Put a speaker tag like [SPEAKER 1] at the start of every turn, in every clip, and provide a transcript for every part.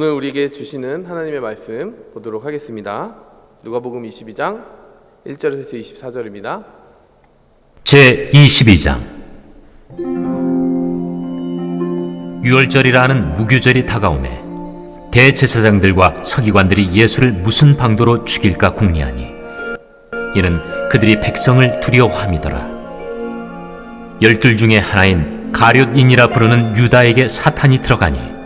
[SPEAKER 1] 오늘 우리에게 주시는 하나님의 말씀 보도록 하겠습니다. 누가복음 22장 1절에서 24절입니다.
[SPEAKER 2] 제22장. 유월절이라 하는 무교절이 다가오매 대제사장들과 서기관들이 예수를 무슨 방도로 죽일까 궁리하니 이는 그들이 백성을 두려워함이더라. 12 중에 하나인 가룟인이라 부르는 유다에게 사탄이 들어가니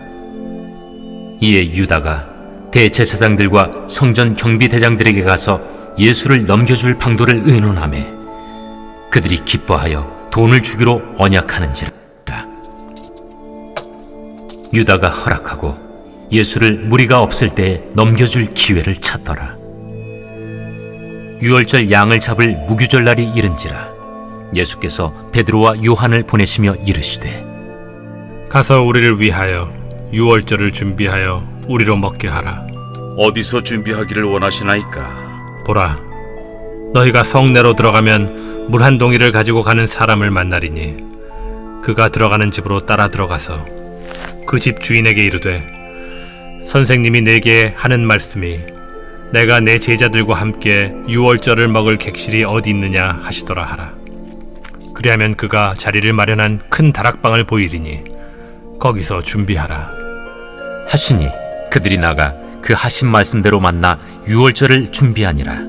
[SPEAKER 2] 이에 유다가 대제사장들과 성전 경비대장들에게 가서 예수를 넘겨줄 방도를 의논하매 그들이 기뻐하여 돈을 주기로 언약하는지라. 유다가 허락하고 예수를 무리가 없을 때에 넘겨줄 기회를 찾더라. 유월절 양을 잡을 무교절 날이 이른지라 예수께서 베드로와 요한을 보내시며 이르시되
[SPEAKER 3] 가서 우리를 위하여 유월절을 준비하여 우리로 먹게 하라.
[SPEAKER 4] 어디서 준비하기를 원하시나이까?
[SPEAKER 3] 보라, 너희가 성내로 들어가면 물 한 동이를 가지고 가는 사람을 만나리니 그가 들어가는 집으로 따라 들어가서 그 집 주인에게 이르되 선생님이 내게 하는 말씀이 내가 내 제자들과 함께 유월절을 먹을 객실이 어디 있느냐 하시더라 하라. 그리하면 그가 자리를 마련한 큰 다락방을 보이리니 거기서 준비하라
[SPEAKER 2] 하시니 그들이 나가 그 하신 말씀대로 만나 유월절을 준비하니라.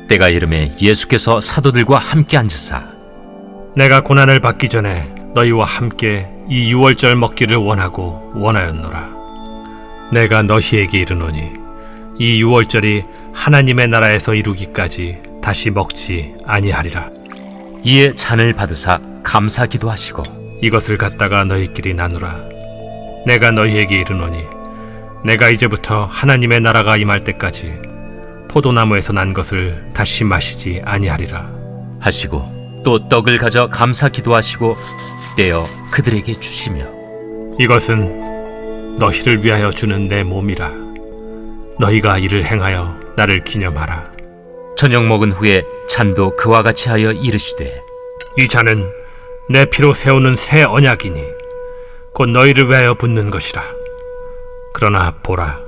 [SPEAKER 2] 때가 이르매 예수께서 사도들과 함께 앉으사
[SPEAKER 3] 내가 고난을 받기 전에 너희와 함께 이 유월절 먹기를 원하고 원하였노라. 내가 너희에게 이르노니 이 유월절이 하나님의 나라에서 이루기까지 다시 먹지 아니하리라.
[SPEAKER 2] 이에 잔을 받으사 감사 기도하시고
[SPEAKER 3] 이것을 갖다가 너희끼리 나누라. 내가 너희에게 이르노니 내가 이제부터 하나님의 나라가 임할 때까지 포도나무에서 난 것을 다시 마시지 아니하리라
[SPEAKER 2] 하시고 또 떡을 가져 감사 기도하시고 떼어 그들에게 주시며
[SPEAKER 3] 이것은 너희를 위하여 주는 내 몸이라. 너희가 이를 행하여 나를 기념하라.
[SPEAKER 2] 저녁 먹은 후에 잔도 그와 같이 하여 이르시되
[SPEAKER 3] 이 잔은 내 피로 세우는 새 언약이니 곧 너희를 위하여 붓는 것이라. 그러나 보라,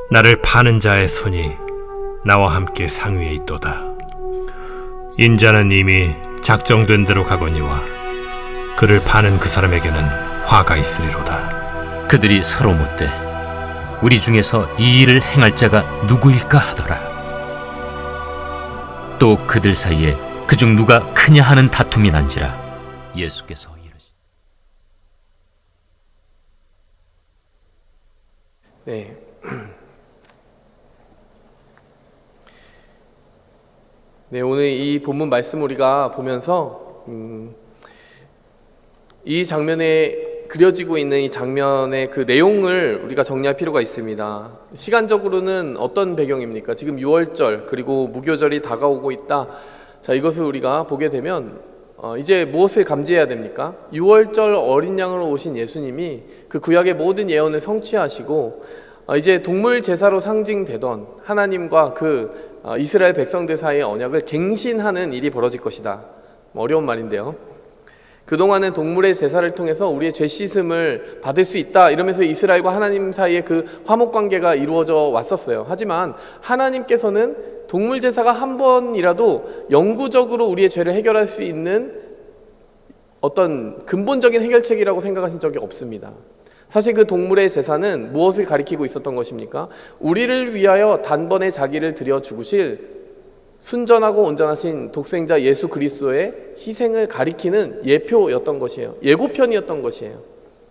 [SPEAKER 3] 나를 파는 자의 손이 나와 함께 상위에 있도다. 인자는 이미 작정된 대로 가거니와 그를 파는 그 사람에게는 화가 있으리로다.
[SPEAKER 2] 그들이 서로 묻되 우리 중에서 이 일을 행할 자가 누구일까 하더라. 또 그들 사이에 그중 누가 크냐 하는 다툼이 난지라 예수께서 이르시되
[SPEAKER 1] 네. 네, 오늘 이 본문 말씀 우리가 보면서 이 장면에 그려지고 있는 이 장면의 그 내용을 우리가 정리할 필요가 있습니다. 시간적으로는 어떤 배경입니까? 지금 유월절 그리고 무교절이 다가오고 있다. 자, 이것을 우리가 보게 되면 이제 무엇을 감지해야 됩니까? 유월절 어린 양으로 오신 예수님이 그 구약의 모든 예언을 성취하시고 이제 동물 제사로 상징되던 하나님과 그 이스라엘 백성들 사이의 언약을 갱신하는 일이 벌어질 것이다. 어려운 말인데요. 그동안은 동물의 제사를 통해서 우리의 죄 씻음을 받을 수 있다 이러면서 이스라엘과 하나님 사이의 그 화목 관계가 이루어져 왔었어요. 하지만 하나님께서는 동물 제사가 한 번이라도 영구적으로 우리의 죄를 해결할 수 있는 어떤 근본적인 해결책이라고 생각하신 적이 없습니다. 사실 그 동물의 제사는 무엇을 가리키고 있었던 것입니까? 우리를 위하여 단번에 자기를 드려 죽으실 순전하고 온전하신 독생자 예수 그리스도의 희생을 가리키는 예표였던 것이에요. 예고편이었던 것이에요.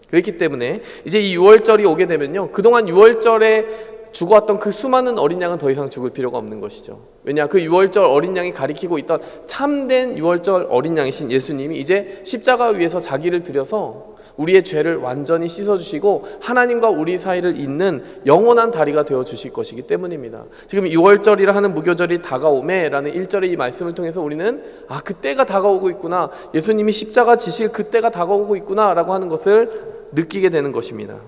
[SPEAKER 1] 그렇기 때문에 이제 이 유월절이 오게 되면요, 그동안 유월절에 죽어왔던 그 수많은 어린 양은 더 이상 죽을 필요가 없는 것이죠. 왜냐, 그 유월절 어린 양이 가리키고 있던 참된 유월절 어린 양이신 예수님이 이제 십자가 위에서 자기를 들여서 우리의 죄를 완전히 씻어주시고 하나님과 우리 사이를 잇는 영원한 다리가 되어주실 것이기 때문입니다. 지금 6월절이라 하는 무교절이 다가오매 라는 1절의 이 말씀을 통해서 우리는 그때가 다가오고 있구나, 예수님이 십자가 지실 그때가 다가오고 있구나 라고 하는 것을 느끼게 되는 것입니다.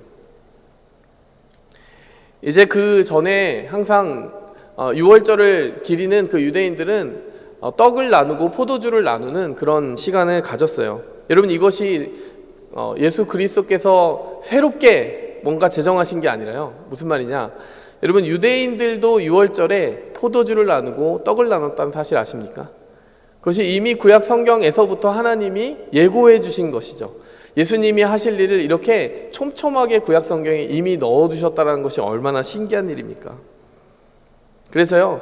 [SPEAKER 1] 이제 그 전에 항상 6월절을 기리는 그 유대인들은 떡을 나누고 포도주를 나누는 그런 시간을 가졌어요. 여러분, 이것이 예수 그리스도께서 새롭게 뭔가 제정하신 게 아니라요. 무슨 말이냐? 여러분, 유대인들도 6월절에 포도주를 나누고 떡을 나눴다는 사실 아십니까? 그것이 이미 구약 성경에서부터 하나님이 예고해 주신 것이죠. 예수님이 하실 일을 이렇게 촘촘하게 구약 성경에 이미 넣어두셨다는 것이 얼마나 신기한 일입니까? 그래서요,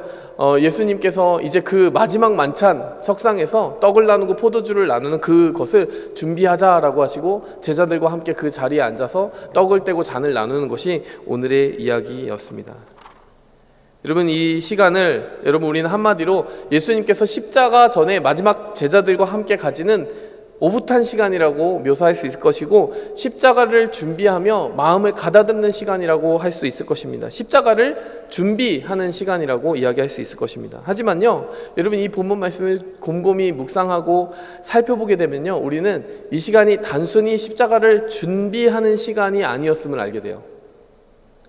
[SPEAKER 1] 예수님께서 이제 그 마지막 만찬 석상에서 떡을 나누고 포도주를 나누는 그것을 준비하자라고 하시고 제자들과 함께 그 자리에 앉아서 떡을 떼고 잔을 나누는 것이 오늘의 이야기였습니다. 여러분, 이 시간을 우리는 한마디로 예수님께서 십자가 전에 마지막 제자들과 함께 가지는 오붓한 시간이라고 묘사할 수 있을 것이고, 십자가를 준비하며 마음을 가다듬는 시간이라고 할 수 있을 것입니다. 십자가를 준비하는 시간이라고 이야기할 수 있을 것입니다. 하지만요, 여러분, 이 본문 말씀을 곰곰이 묵상하고 살펴보게 되면요, 우리는 이 시간이 단순히 십자가를 준비하는 시간이 아니었음을 알게 돼요.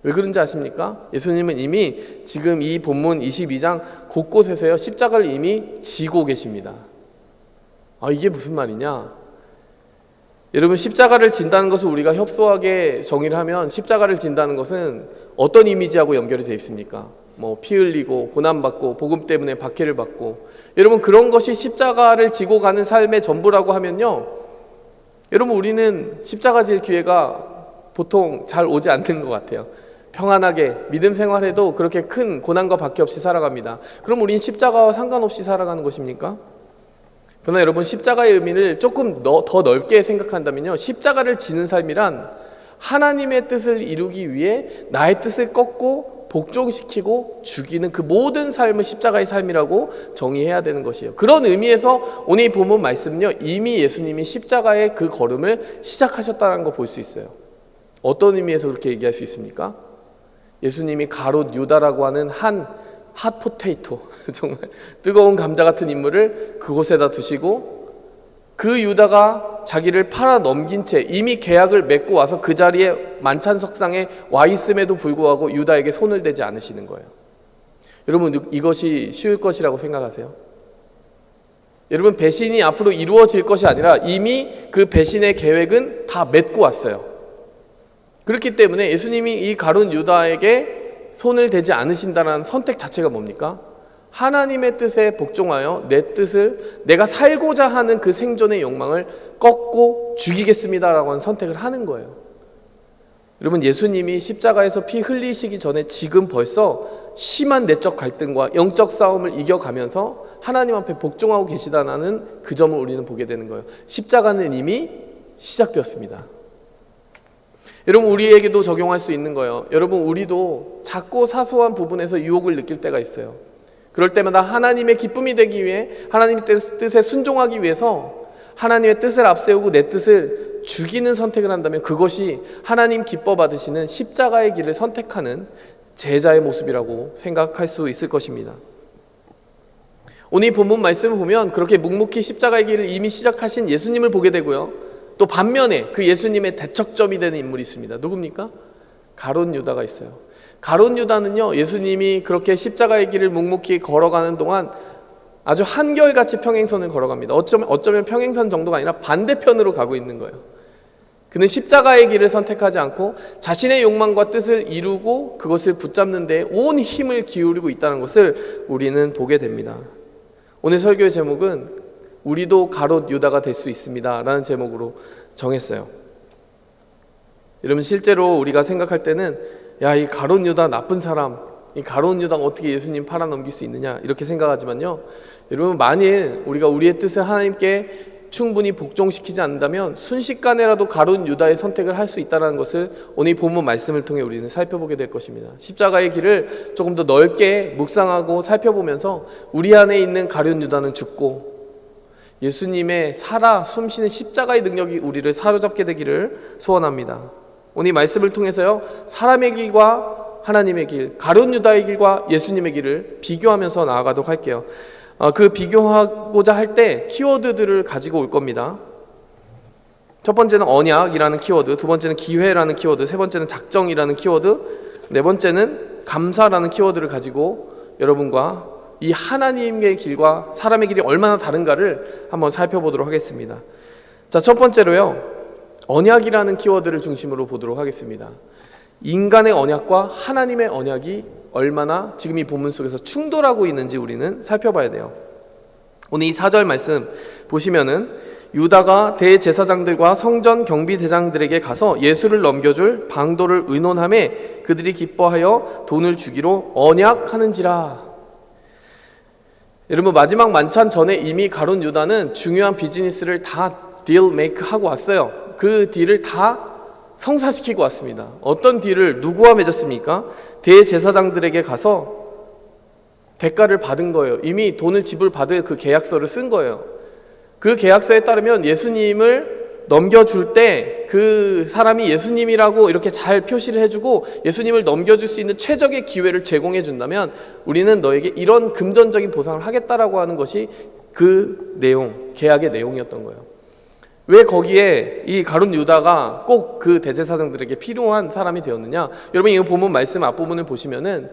[SPEAKER 1] 왜 그런지 아십니까? 예수님은 이미 지금 이 본문 22장 곳곳에서요, 십자가를 이미 지고 계십니다. 이게 무슨 말이냐? 여러분, 십자가를 진다는 것을 우리가 협소하게 정의를 하면 십자가를 진다는 것은 어떤 이미지하고 연결이 되어 있습니까? 피 흘리고 고난받고 복음 때문에 박해를 받고, 여러분, 그런 것이 십자가를 지고 가는 삶의 전부라고 하면요, 여러분, 우리는 십자가 질 기회가 보통 잘 오지 않는 것 같아요. 평안하게 믿음 생활해도 그렇게 큰 고난과 박해 없이 살아갑니다. 그럼 우리는 십자가와 상관없이 살아가는 것입니까? 그러나 여러분, 십자가의 의미를 조금 더 넓게 생각한다면요, 십자가를 지는 삶이란 하나님의 뜻을 이루기 위해 나의 뜻을 꺾고 복종시키고 죽이는 그 모든 삶을 십자가의 삶이라고 정의해야 되는 것이에요. 그런 의미에서 오늘 이 본문 말씀은요, 이미 예수님이 십자가의 그 걸음을 시작하셨다는 거 볼 수 있어요. 어떤 의미에서 그렇게 얘기할 수 있습니까? 예수님이 가롯 유다라고 하는 한 핫포테이토, 정말 뜨거운 감자 같은 인물을 그곳에다 두시고, 그 유다가 자기를 팔아 넘긴 채 이미 계약을 맺고 와서 그 자리에 만찬석상에 와 있음에도 불구하고 유다에게 손을 대지 않으시는 거예요. 여러분, 이것이 쉬울 것이라고 생각하세요? 여러분, 배신이 앞으로 이루어질 것이 아니라 이미 그 배신의 계획은 다 맺고 왔어요. 그렇기 때문에 예수님이 이 가룟 유다에게 손을 대지 않으신다는 선택 자체가 뭡니까? 하나님의 뜻에 복종하여 내 뜻을, 내가 살고자 하는 그 생존의 욕망을 꺾고 죽이겠습니다라고 하는 선택을 하는 거예요. 여러분, 예수님이 십자가에서 피 흘리시기 전에 지금 벌써 심한 내적 갈등과 영적 싸움을 이겨가면서 하나님 앞에 복종하고 계시다는 그 점을 우리는 보게 되는 거예요. 십자가는 이미 시작되었습니다. 여러분, 우리에게도 적용할 수 있는 거예요. 여러분, 우리도 작고 사소한 부분에서 유혹을 느낄 때가 있어요. 그럴 때마다 하나님의 기쁨이 되기 위해, 하나님의 뜻에 순종하기 위해서 하나님의 뜻을 앞세우고 내 뜻을 죽이는 선택을 한다면 그것이 하나님 기뻐 받으시는 십자가의 길을 선택하는 제자의 모습이라고 생각할 수 있을 것입니다. 오늘 이 본문 말씀을 보면 그렇게 묵묵히 십자가의 길을 이미 시작하신 예수님을 보게 되고요, 또 반면에 그 예수님의 대척점이 되는 인물이 있습니다. 누굽니까? 가룟 유다가 있어요. 가룟 유다는요, 예수님이 그렇게 십자가의 길을 묵묵히 걸어가는 동안 아주 한결같이 평행선을 걸어갑니다. 어쩌면 평행선 정도가 아니라 반대편으로 가고 있는 거예요. 그는 십자가의 길을 선택하지 않고 자신의 욕망과 뜻을 이루고 그것을 붙잡는 데 온 힘을 기울이고 있다는 것을 우리는 보게 됩니다. 오늘 설교의 제목은 우리도 가롯 유다가 될 수 있습니다 라는 제목으로 정했어요. 여러분, 실제로 우리가 생각할 때는 이 가롯 유다 나쁜 사람, 이 가롯 유다가 어떻게 예수님 팔아넘길 수 있느냐 이렇게 생각하지만요, 여러분, 만일 우리가 우리의 뜻을 하나님께 충분히 복종시키지 않는다면 순식간에라도 가룟 유다의 선택을 할 수 있다는 것을 오늘 이 본문 말씀을 통해 우리는 살펴보게 될 것입니다. 십자가의 길을 조금 더 넓게 묵상하고 살펴보면서 우리 안에 있는 가룟 유다는 죽고 예수님의 살아 숨쉬는 십자가의 능력이 우리를 사로잡게 되기를 소원합니다. 오늘 이 말씀을 통해서요, 사람의 길과 하나님의 길, 가룟 유다의 길과 예수님의 길을 비교하면서 나아가도록 할게요. 그 비교하고자 할 때 키워드들을 가지고 올 겁니다. 첫 번째는 언약이라는 키워드, 두 번째는 기회라는 키워드, 세 번째는 작정이라는 키워드, 네 번째는 감사라는 키워드를 가지고 여러분과 이 하나님의 길과 사람의 길이 얼마나 다른가를 한번 살펴보도록 하겠습니다. 자, 첫 번째로요, 언약이라는 키워드를 중심으로 보도록 하겠습니다. 인간의 언약과 하나님의 언약이 얼마나 지금 이 본문 속에서 충돌하고 있는지 우리는 살펴봐야 돼요. 오늘 이 4절 말씀 보시면은 유다가 대제사장들과 성전 경비대장들에게 가서 예수를 넘겨줄 방도를 의논하매 그들이 기뻐하여 돈을 주기로 언약하는지라. 여러분, 마지막 만찬 전에 이미 가룟 유다는 중요한 비즈니스를 다 딜 메이크 하고 왔어요. 그 딜을 다 성사시키고 왔습니다. 어떤 딜을 누구와 맺었습니까? 대제사장들에게 가서 대가를 받은 거예요. 이미 돈을 지불받을 그 계약서를 쓴 거예요. 그 계약서에 따르면 예수님을 넘겨줄 때 그 사람이 예수님이라고 이렇게 잘 표시를 해주고 예수님을 넘겨줄 수 있는 최적의 기회를 제공해 준다면 우리는 너에게 이런 금전적인 보상을 하겠다라고 하는 것이 그 내용, 계약의 내용이었던 거예요. 왜 거기에 이 가룟 유다가 꼭 그 대제사장들에게 필요한 사람이 되었느냐? 여러분, 이 본문 말씀 앞부분을 보시면은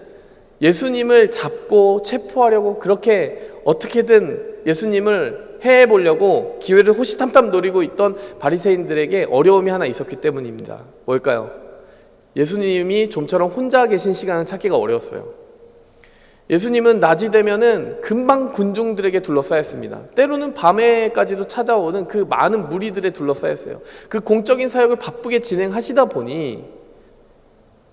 [SPEAKER 1] 예수님을 잡고 체포하려고 그렇게 어떻게든 예수님을 해보려고 기회를 호시탐탐 노리고 있던 바리새인들에게 어려움이 하나 있었기 때문입니다. 뭘까요? 예수님이 좀처럼 혼자 계신 시간을 찾기가 어려웠어요. 예수님은 낮이 되면은 금방 군중들에게 둘러싸였습니다. 때로는 밤에까지도 찾아오는 그 많은 무리들에 둘러싸였어요. 그 공적인 사역을 바쁘게 진행하시다 보니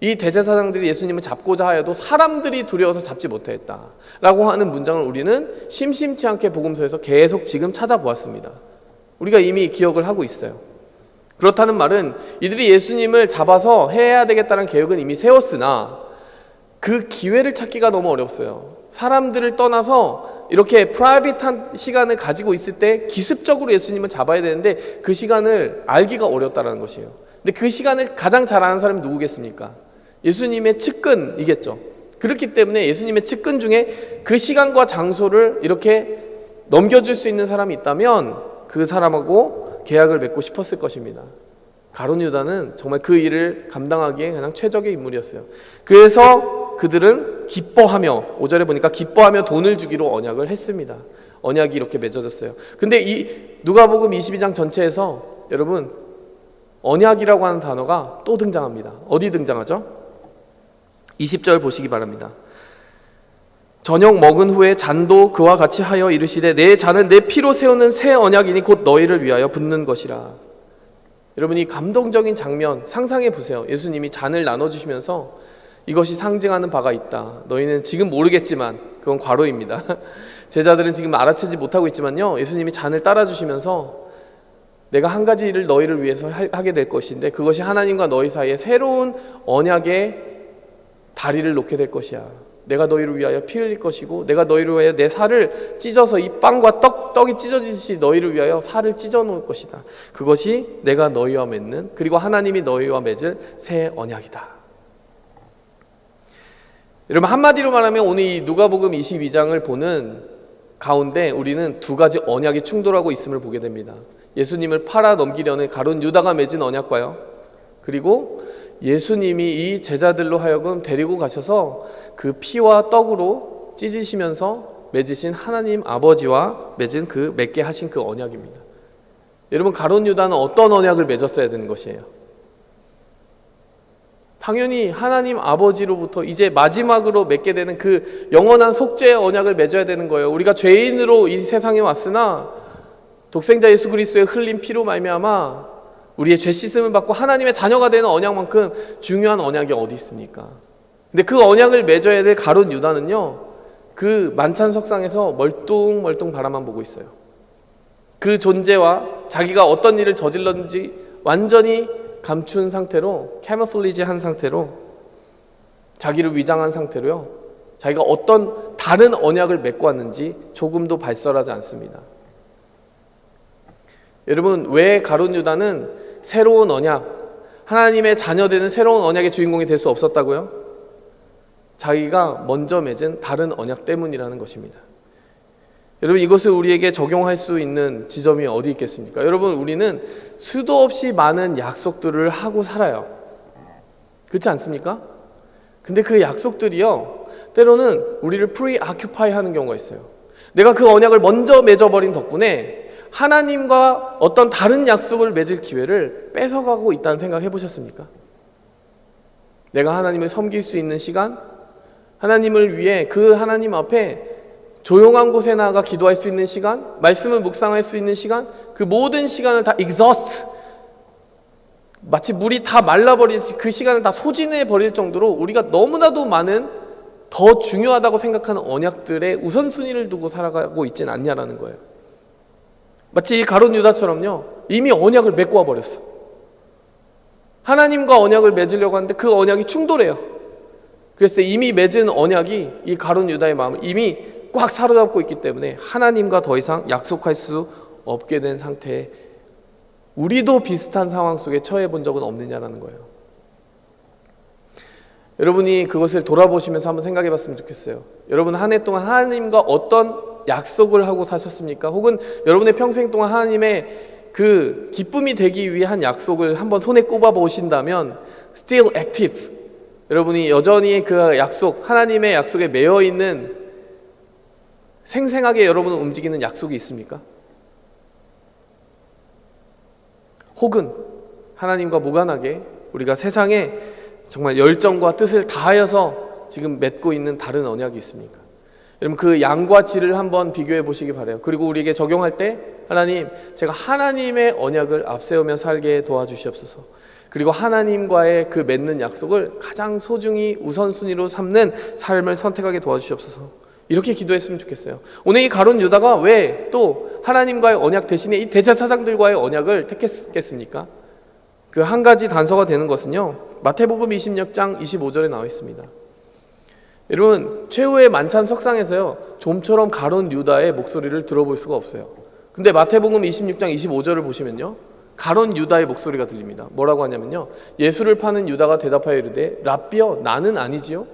[SPEAKER 1] 이 대제사장들이 예수님을 잡고자 하여도 사람들이 두려워서 잡지 못했다라고 하는 문장을 우리는 심심치 않게 복음서에서 계속 지금 찾아보았습니다. 우리가 이미 기억을 하고 있어요. 그렇다는 말은 이들이 예수님을 잡아서 해야 되겠다는 계획은 이미 세웠으나 그 기회를 찾기가 너무 어렵어요. 사람들을 떠나서 이렇게 프라이빗한 시간을 가지고 있을 때 기습적으로 예수님을 잡아야 되는데 그 시간을 알기가 어렵다는 것이에요. 근데 그 시간을 가장 잘 아는 사람이 누구겠습니까? 예수님의 측근이겠죠. 그렇기 때문에 예수님의 측근 중에 그 시간과 장소를 이렇게 넘겨줄 수 있는 사람이 있다면 그 사람하고 계약을 맺고 싶었을 것입니다. 가룟 유다는 정말 그 일을 감당하기에 가장 최적의 인물이었어요. 그래서 그들은 기뻐하며, 5절에 보니까 기뻐하며 돈을 주기로 언약을 했습니다. 언약이 이렇게 맺어졌어요. 근데 이 누가복음 22장 전체에서 여러분 언약이라고 하는 단어가 또 등장합니다. 어디 등장하죠? 20절 보시기 바랍니다. 저녁 먹은 후에 잔도 그와 같이 하여 이르시되 내 잔은 내 피로 세우는 새 언약이니 곧 너희를 위하여 붓는 것이라. 여러분, 이 감동적인 장면 상상해 보세요. 예수님이 잔을 나눠주시면서 이것이 상징하는 바가 있다. 너희는 지금 모르겠지만 그건 과로입니다. 제자들은 지금 알아채지 못하고 있지만요, 예수님이 잔을 따라주시면서 내가 한 가지 일을 너희를 위해서 하게 될 것인데 그것이 하나님과 너희 사이에 새로운 언약의 다리를 놓게 될 것이야. 내가 너희를 위하여 피 흘릴 것이고 내가 너희를 위하여 내 살을 찢어서 이 빵과 떡이 찢어지듯이 너희를 위하여 살을 찢어 놓을 것이다. 그것이 내가 너희와 맺는, 그리고 하나님이 너희와 맺을 새 언약이다. 여러분, 한마디로 말하면 오늘 이 누가복음 22장을 보는 가운데 우리는 두 가지 언약이 충돌하고 있음을 보게 됩니다. 예수님을 팔아 넘기려는 가룟 유다가 맺은 언약과요, 그리고 예수님이 이 제자들로 하여금 데리고 가셔서 그 피와 떡으로 찢으시면서 맺으신 하나님 아버지와 맺게 하신 그 언약입니다. 여러분, 가룟 유다는 어떤 언약을 맺었어야 되는 것이에요? 당연히 하나님 아버지로부터 이제 마지막으로 맺게 되는 그 영원한 속죄의 언약을 맺어야 되는 거예요. 우리가 죄인으로 이 세상에 왔으나 독생자 예수 그리스도의 흘린 피로 말미암아 우리의 죄 씻음을 받고 하나님의 자녀가 되는 언약만큼 중요한 언약이 어디 있습니까? 근데 그 언약을 맺어야 될 가룟 유다는요, 그 만찬석상에서 멀뚱멀뚱 바라만 보고 있어요. 그 존재와 자기가 어떤 일을 저질렀는지 완전히 감춘 상태로, 캐모플리지 한 상태로, 자기를 위장한 상태로요, 자기가 어떤 다른 언약을 맺고 왔는지 조금도 발설하지 않습니다. 여러분, 왜 가룟 유다는 새로운 언약, 하나님의 자녀되는 새로운 언약의 주인공이 될 수 없었다고요? 자기가 먼저 맺은 다른 언약 때문이라는 것입니다. 여러분, 이것을 우리에게 적용할 수 있는 지점이 어디 있겠습니까? 여러분, 우리는 수도 없이 많은 약속들을 하고 살아요. 그렇지 않습니까? 근데 그 약속들이요, 때로는 우리를 프리아큐파이 하는 경우가 있어요. 내가 그 언약을 먼저 맺어버린 덕분에 하나님과 어떤 다른 약속을 맺을 기회를 뺏어가고 있다는 생각 해보셨습니까? 내가 하나님을 섬길 수 있는 시간, 하나님을 위해 그 하나님 앞에 조용한 곳에 나아가 기도할 수 있는 시간, 말씀을 묵상할 수 있는 시간, 그 모든 시간을 다 exhaust, 마치 물이 다 말라버리듯이 그 시간을 다 소진해 버릴 정도로 우리가 너무나도 많은 더 중요하다고 생각하는 언약들의 우선순위를 두고 살아가고 있진 않냐라는 거예요. 마치 이 가룟 유다처럼요, 이미 언약을 맺고 와버렸어. 하나님과 언약을 맺으려고 하는데 그 언약이 충돌해요. 그래서 이미 맺은 언약이 이 가룟 유다의 마음을 이미 꽉 사로잡고 있기 때문에 하나님과 더 이상 약속할 수 없게 된 상태에 우리도 비슷한 상황 속에 처해 본 적은 없느냐라는 거예요. 여러분이 그것을 돌아보시면서 한번 생각해 봤으면 좋겠어요. 여러분 한 해 동안 하나님과 어떤 약속을 하고 사셨습니까? 혹은 여러분의 평생 동안 하나님의 그 기쁨이 되기 위해 한 약속을 한번 손에 꼽아 보신다면 still active, 여러분이 여전히 그 약속, 하나님의 약속에 매여 있는 생생하게 여러분을 움직이는 약속이 있습니까? 혹은 하나님과 무관하게 우리가 세상에 정말 열정과 뜻을 다하여서 지금 맺고 있는 다른 언약이 있습니까? 여러분 그 양과 질을 한번 비교해 보시기 바라요. 그리고 우리에게 적용할 때 하나님, 제가 하나님의 언약을 앞세우며 살게 도와주시옵소서. 그리고 하나님과의 그 맺는 약속을 가장 소중히 우선순위로 삼는 삶을 선택하게 도와주시옵소서. 이렇게 기도했으면 좋겠어요. 오늘 이 가룟 유다가 왜 또 하나님과의 언약 대신에 이 대제사장들과의 언약을 택했겠습니까? 그 한 가지 단서가 되는 것은요, 마태복음 26장 25절에 나와 있습니다. 여러분 최후의 만찬 석상에서요, 좀처럼 가룟 유다의 목소리를 들어볼 수가 없어요. 근데 마태복음 26장 25절을 보시면요, 가룟 유다의 목소리가 들립니다. 뭐라고 하냐면요, 예수를 파는 유다가 대답하여 이르되 랍비여 나는 아니지요?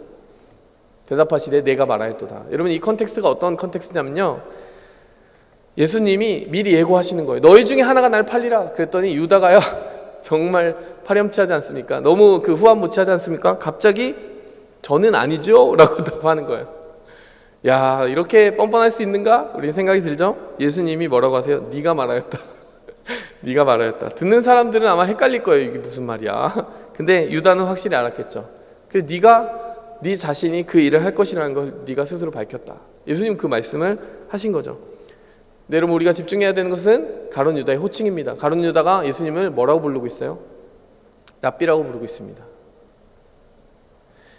[SPEAKER 1] 대답하시되 내가 말하였도다. 여러분 이 컨텍스트가 어떤 컨텍스트냐면요, 예수님이 미리 예고하시는 거예요. 너희 중에 하나가 날 팔리라. 그랬더니 유다가요 정말 파렴치하지 않습니까? 너무 그 후한무치하지 않습니까? 갑자기 저는 아니죠? 라고 답하는 거예요. 야, 이렇게 뻔뻔할 수 있는가? 우리 생각이 들죠? 예수님이 뭐라고 하세요? 네가 말하였다. 네가 말하였다. 듣는 사람들은 아마 헷갈릴 거예요. 이게 무슨 말이야. 근데 유다는 확실히 알았겠죠. 그래서 네 자신이 그 일을 할 것이라는 걸 네가 스스로 밝혔다. 예수님 그 말씀을 하신 거죠. 근데 여러분 우리가 집중해야 되는 것은 가룟 유다의 호칭입니다. 가룟 유다가 예수님을 뭐라고 부르고 있어요? 랍비라고 부르고 있습니다.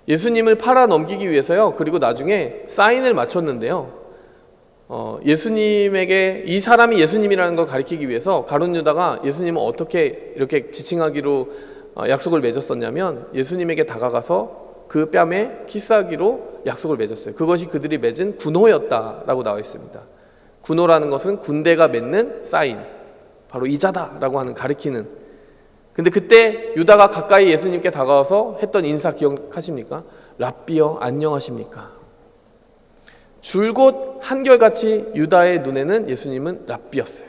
[SPEAKER 1] 예수님을 팔아 넘기기 위해서요, 그리고 나중에 사인을 맞췄는데요, 예수님에게 이 사람이 예수님이라는 걸 가리키기 위해서 가룟 유다가 예수님을 어떻게 이렇게 지칭하기로 약속을 맺었었냐면, 예수님에게 다가가서 그 뺨에 키스하기로 약속을 맺었어요. 그것이 그들이 맺은 군호였다라고 나와 있습니다. 군호라는 것은 군대가 맺는 사인, 바로 이자다라고 하는 가리키는. 근데 그때 유다가 가까이 예수님께 다가와서 했던 인사 기억하십니까? 랍비여 안녕하십니까? 줄곧 한결같이 유다의 눈에는 예수님은 랍비였어요.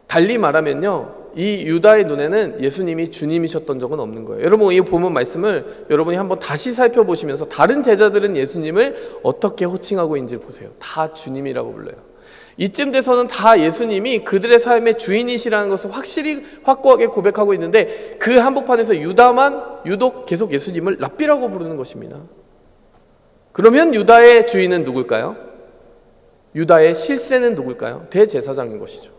[SPEAKER 1] 달리 말하면요, 이 유다의 눈에는 예수님이 주님이셨던 적은 없는 거예요. 여러분 이 본문 말씀을 여러분이 한번 다시 살펴보시면서 다른 제자들은 예수님을 어떻게 호칭하고 있는지 보세요. 다 주님이라고 불러요. 이쯤 돼서는 다 예수님이 그들의 삶의 주인이시라는 것을 확고하게 고백하고 있는데, 그 한복판에서 유다만 유독 계속 예수님을 랍비라고 부르는 것입니다. 그러면 유다의 주인은 누굴까요? 유다의 실세는 누굴까요? 대제사장인 것이죠.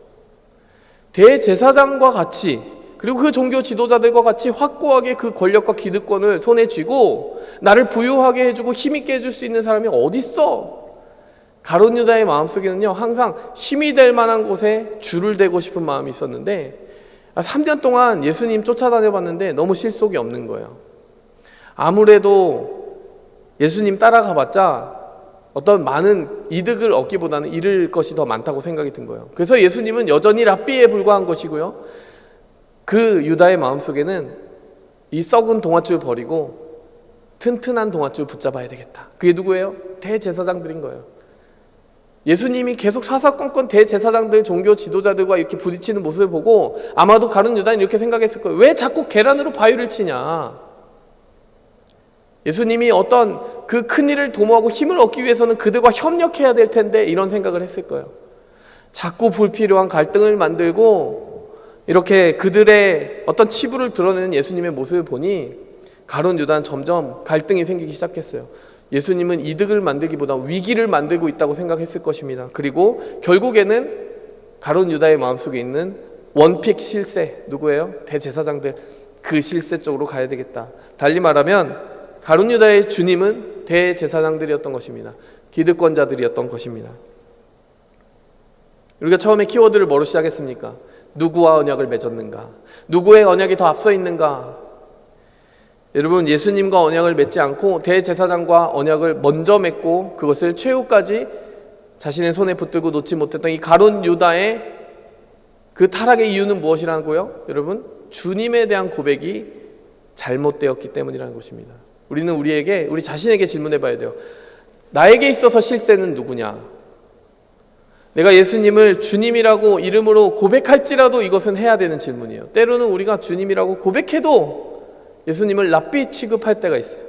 [SPEAKER 1] 대제사장과 같이, 그리고 그 종교 지도자들과 같이 확고하게 그 권력과 기득권을 손에 쥐고 나를 부유하게 해주고 힘있게 해줄 수 있는 사람이 어디 있어? 가룟 유다의 마음속에는요, 항상 힘이 될 만한 곳에 줄을 대고 싶은 마음이 있었는데 3년 동안 예수님 쫓아다녀봤는데 너무 실속이 없는 거예요. 아무래도 예수님 따라가봤자 어떤 많은 이득을 얻기보다는 잃을 것이 더 많다고 생각이 든 거예요. 그래서 예수님은 여전히 랍비에 불과한 것이고요, 그 유다의 마음속에는 이 썩은 동아줄 버리고 튼튼한 동아줄 붙잡아야 되겠다. 그게 누구예요? 대제사장들인 거예요. 예수님이 계속 사사건건 대제사장들, 종교 지도자들과 이렇게 부딪히는 모습을 보고 아마도 가룟 유다는 이렇게 생각했을 거예요. 왜 자꾸 계란으로 바위를 치냐? 예수님이 어떤 그 큰일을 도모하고 힘을 얻기 위해서는 그들과 협력해야 될 텐데, 이런 생각을 했을 거예요. 자꾸 불필요한 갈등을 만들고 이렇게 그들의 어떤 치부를 드러내는 예수님의 모습을 보니 가룟 유다는 점점 갈등이 생기기 시작했어요. 예수님은 이득을 만들기보다 위기를 만들고 있다고 생각했을 것입니다. 그리고 결국에는 가룟 유다의 마음속에 있는 원픽 실세, 누구예요? 대제사장들, 그 실세 쪽으로 가야 되겠다. 달리 말하면 가룟 유다의 주님은 대제사장들이었던 것입니다. 기득권자들이었던 것입니다. 우리가 처음에 키워드를 뭐로 시작했습니까? 누구와 언약을 맺었는가? 누구의 언약이 더 앞서 있는가? 여러분, 예수님과 언약을 맺지 않고 대제사장과 언약을 먼저 맺고 그것을 최후까지 자신의 손에 붙들고 놓지 못했던 이 가룟 유다의 그 타락의 이유는 무엇이라고요? 여러분, 주님에 대한 고백이 잘못되었기 때문이라는 것입니다. 우리는 우리 자신에게 질문해 봐야 돼요. 나에게 있어서 실세는 누구냐? 내가 예수님을 주님이라고 이름으로 고백할지라도 이것은 해야 되는 질문이에요. 때로는 우리가 주님이라고 고백해도 예수님을 랍비 취급할 때가 있어요.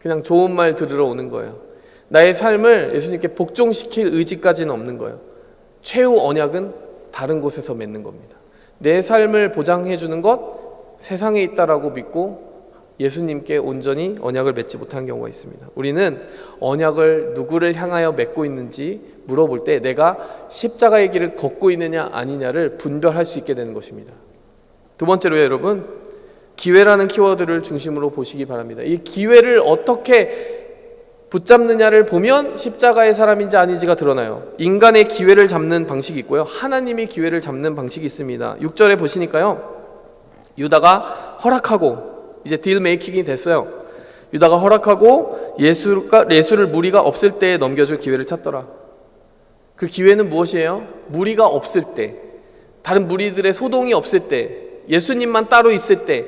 [SPEAKER 1] 그냥 좋은 말 들으러 오는 거예요. 나의 삶을 예수님께 복종시킬 의지까지는 없는 거예요. 최후 언약은 다른 곳에서 맺는 겁니다. 내 삶을 보장해 주는 것 세상에 있다라고 믿고 예수님께 온전히 언약을 맺지 못한 경우가 있습니다. 우리는 언약을 누구를 향하여 맺고 있는지 물어볼 때 내가 십자가의 길을 걷고 있느냐 아니냐를 분별할 수 있게 되는 것입니다. 두 번째로요, 여러분, 기회라는 키워드를 중심으로 보시기 바랍니다. 이 기회를 어떻게 붙잡느냐를 보면 십자가의 사람인지 아닌지가 드러나요. 인간의 기회를 잡는 방식이 있고요, 하나님이 기회를 잡는 방식이 있습니다. 6절에 보시니까요, 유다가 허락하고 이제 딜 메이킹이 됐어요. 유다가 허락하고 예수를 무리가 없을 때에 넘겨줄 기회를 찾더라. 그 기회는 무엇이에요? 무리가 없을 때, 다른 무리들의 소동이 없을 때, 예수님만 따로 있을 때.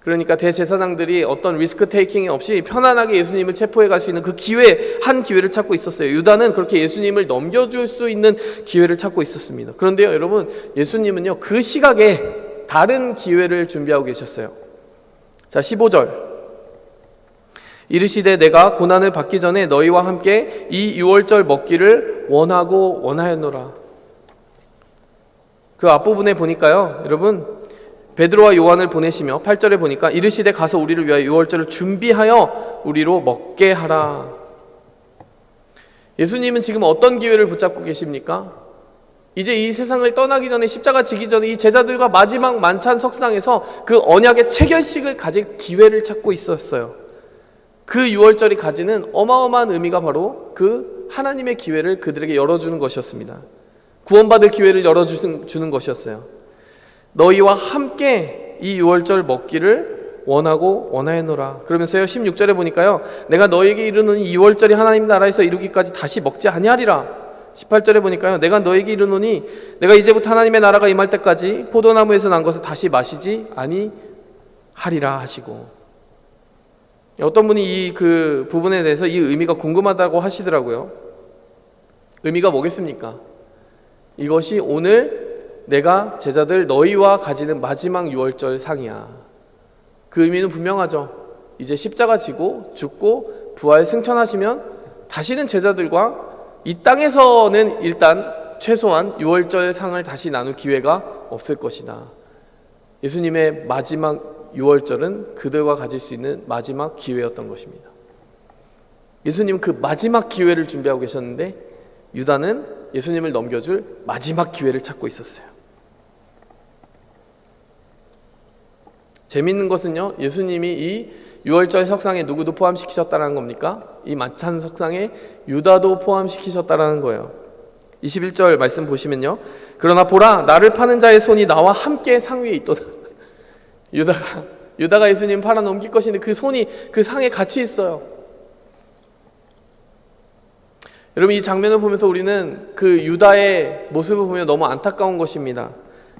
[SPEAKER 1] 그러니까 대제사장들이 어떤 리스크 테이킹이 없이 편안하게 예수님을 체포해 갈 수 있는 그 한 기회를 찾고 있었어요. 유다는 그렇게 예수님을 넘겨줄 수 있는 기회를 찾고 있었습니다. 그런데요, 여러분, 예수님은요, 그 시각에 다른 기회를 준비하고 계셨어요. 자, 15절. 이르시되 내가 고난을 받기 전에 너희와 함께 이 유월절 먹기를 원하고 원하였노라. 그 앞부분에 보니까요, 여러분, 베드로와 요한을 보내시며 8절에 보니까 이르시되 가서 우리를 위하여 유월절을 준비하여 우리로 먹게 하라. 예수님은 지금 어떤 기회를 붙잡고 계십니까? 이제 이 세상을 떠나기 전에, 십자가 지기 전에 이 제자들과 마지막 만찬 석상에서 그 언약의 체결식을 가질 기회를 찾고 있었어요. 그 유월절이 가지는 어마어마한 의미가 바로 그 하나님의 기회를 그들에게 열어주는 것이었습니다. 구원받을 기회를 열어주는 것이었어요. 너희와 함께 이 유월절 먹기를 원하고 원하였노라. 그러면서요, 16절에 보니까요, 내가 너에게 이르노니 이 유월절이 하나님 나라에서 이루기까지 다시 먹지 아니하리라. 18절에 보니까요, 내가 너에게 이르노니 내가 이제부터 하나님의 나라가 임할 때까지 포도나무에서 난 것을 다시 마시지 아니하리라 하시고, 어떤 분이 이 그 부분에 대해서 이 의미가 궁금하다고 하시더라고요. 의미가 뭐겠습니까? 이것이 오늘 내가 제자들 너희와 가지는 마지막 유월절 상이야. 그 의미는 분명하죠. 이제 십자가 지고 죽고 부활 승천하시면 다시는 제자들과 이 땅에서는 일단 최소한 유월절 상을 다시 나눌 기회가 없을 것이다. 예수님의 마지막 유월절은 그들과 가질 수 있는 마지막 기회였던 것입니다. 예수님은 그 마지막 기회를 준비하고 계셨는데 유다는 예수님을 넘겨줄 마지막 기회를 찾고 있었어요. 재밌는 것은요, 예수님이 이 유월절 석상에 누구도 포함시키셨다는 겁니까? 이 만찬 석상에 유다도 포함시키셨다는 거예요. 21절 말씀 보시면요, 그러나 보라, 나를 파는 자의 손이 나와 함께 상 위에 있도다. 유다가 예수님 팔아 넘길 것인데 그 손이 그 상에 같이 있어요. 여러분, 이 장면을 보면서 우리는 그 유다의 모습을 보면 너무 안타까운 것입니다.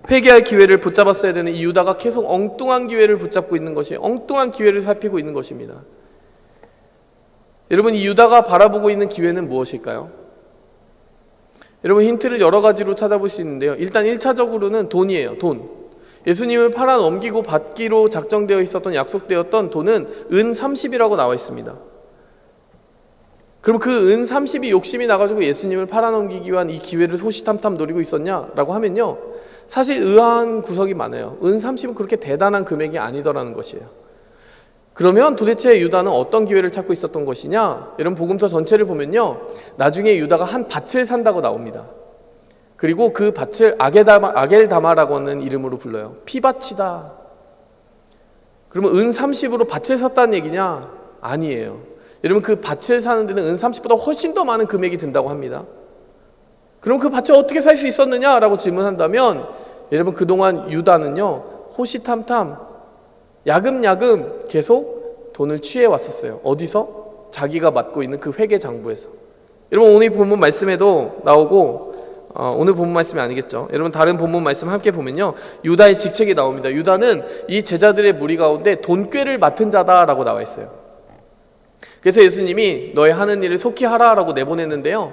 [SPEAKER 1] 회개할 기회를 붙잡았어야 되는 이 유다가 계속 엉뚱한 기회를 붙잡고 있는 것이, 엉뚱한 기회를 살피고 있는 것입니다. 여러분, 이 유다가 바라보고 있는 기회는 무엇일까요? 여러분, 힌트를 여러 가지로 찾아볼 수 있는데요, 일단 1차적으로는 돈이에요. 돈. 예수님을 팔아 넘기고 받기로 작정되어 있었던, 약속되었던 돈은 은 30이라고 나와 있습니다. 그럼 그 은 30이 욕심이 나가지고 예수님을 팔아넘기기 위한 이 기회를 호시탐탐 노리고 있었냐라고 하면요, 사실 의아한 구석이 많아요. 은 30은 그렇게 대단한 금액이 아니더라는 것이에요. 그러면 도대체 유다는 어떤 기회를 찾고 있었던 것이냐? 여러분 복음서 전체를 보면요, 나중에 유다가 한 밭을 산다고 나옵니다. 그리고 그 밭을 아겔다마라고 하는 이름으로 불러요. 피밭이다. 그러면 은 30으로 밭을 샀다는 얘기냐? 아니에요. 여러분 그 밭을 사는 데는 은 30보다 훨씬 더 많은 금액이 든다고 합니다. 그럼 그 밭을 어떻게 살 수 있었느냐라고 질문한다면, 여러분 그동안 유다는요, 호시탐탐 야금야금 계속 돈을 취해 왔었어요. 어디서? 자기가 맡고 있는 그 회계 장부에서. 여러분 오늘 본문 말씀에도 나오고, 오늘 본문 말씀이 아니겠죠. 여러분 다른 본문 말씀 함께 보면요, 유다의 직책이 나옵니다. 유다는 이 제자들의 무리 가운데 돈꾀를 맡은 자다라고 나와 있어요. 그래서 예수님이 너의 하는 일을 속히 하라라고 내보냈는데요,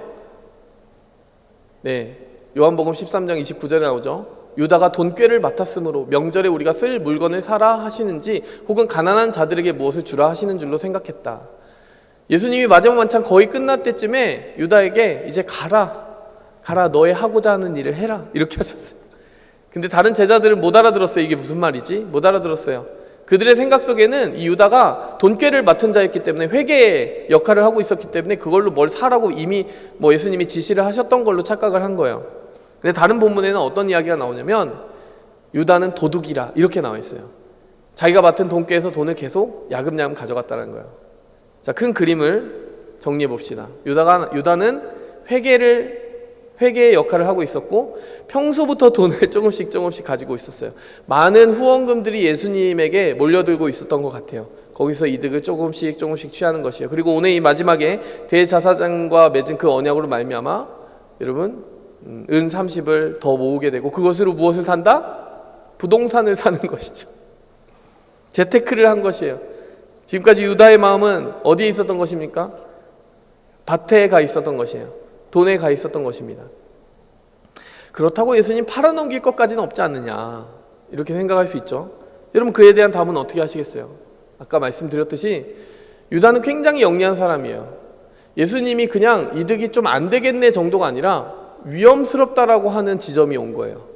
[SPEAKER 1] 네, 요한복음 13장 29절에 나오죠. 유다가 돈꾀를 맡았으므로 명절에 우리가 쓸 물건을 사라 하시는지, 혹은 가난한 자들에게 무엇을 주라 하시는 줄로 생각했다. 예수님이 마지막 만찬 거의 끝날 때쯤에 유다에게 이제 가라 너의 하고자 하는 일을 해라 이렇게 하셨어요. 근데 다른 제자들은 못 알아들었어요. 이게 무슨 말이지? 못 알아들었어요. 그들의 생각 속에는 이 유다가 돈꾀를 맡은 자였기 때문에, 회계의 역할을 하고 있었기 때문에 그걸로 뭘 사라고 이미 예수님이 지시를 하셨던 걸로 착각을 한 거예요. 근데 다른 본문에는 어떤 이야기가 나오냐면, 유다는 도둑이라 이렇게 나와 있어요. 자기가 맡은 돈꾀에서 돈을 계속 야금야금 가져갔다는 거예요. 자, 큰 그림을 정리해 봅시다. 유다는 회계의 역할을 하고 있었고, 평소부터 돈을 조금씩 가지고 있었어요. 많은 후원금들이 예수님에게 몰려들고 있었던 것 같아요. 거기서 이득을 조금씩 취하는 것이에요. 그리고 오늘 이 마지막에 대제사장과 맺은 그 언약으로 말미암아 여러분 은 30을 더 모으게 되고, 그것으로 무엇을 산다? 부동산을 사는 것이죠. 재테크를 한 것이에요. 지금까지 유다의 마음은 어디에 있었던 것입니까? 밭에 가 있었던 것이에요. 돈에 가 있었던 것입니다. 그렇다고 예수님 팔아넘길 것까지는 없지 않느냐, 이렇게 생각할 수 있죠. 여러분 그에 대한 답은 어떻게 하시겠어요? 아까 말씀드렸듯이 유다는 굉장히 영리한 사람이에요. 예수님이 그냥 이득이 좀 안 되겠네 정도가 아니라 위험스럽다라고 하는 지점이 온 거예요.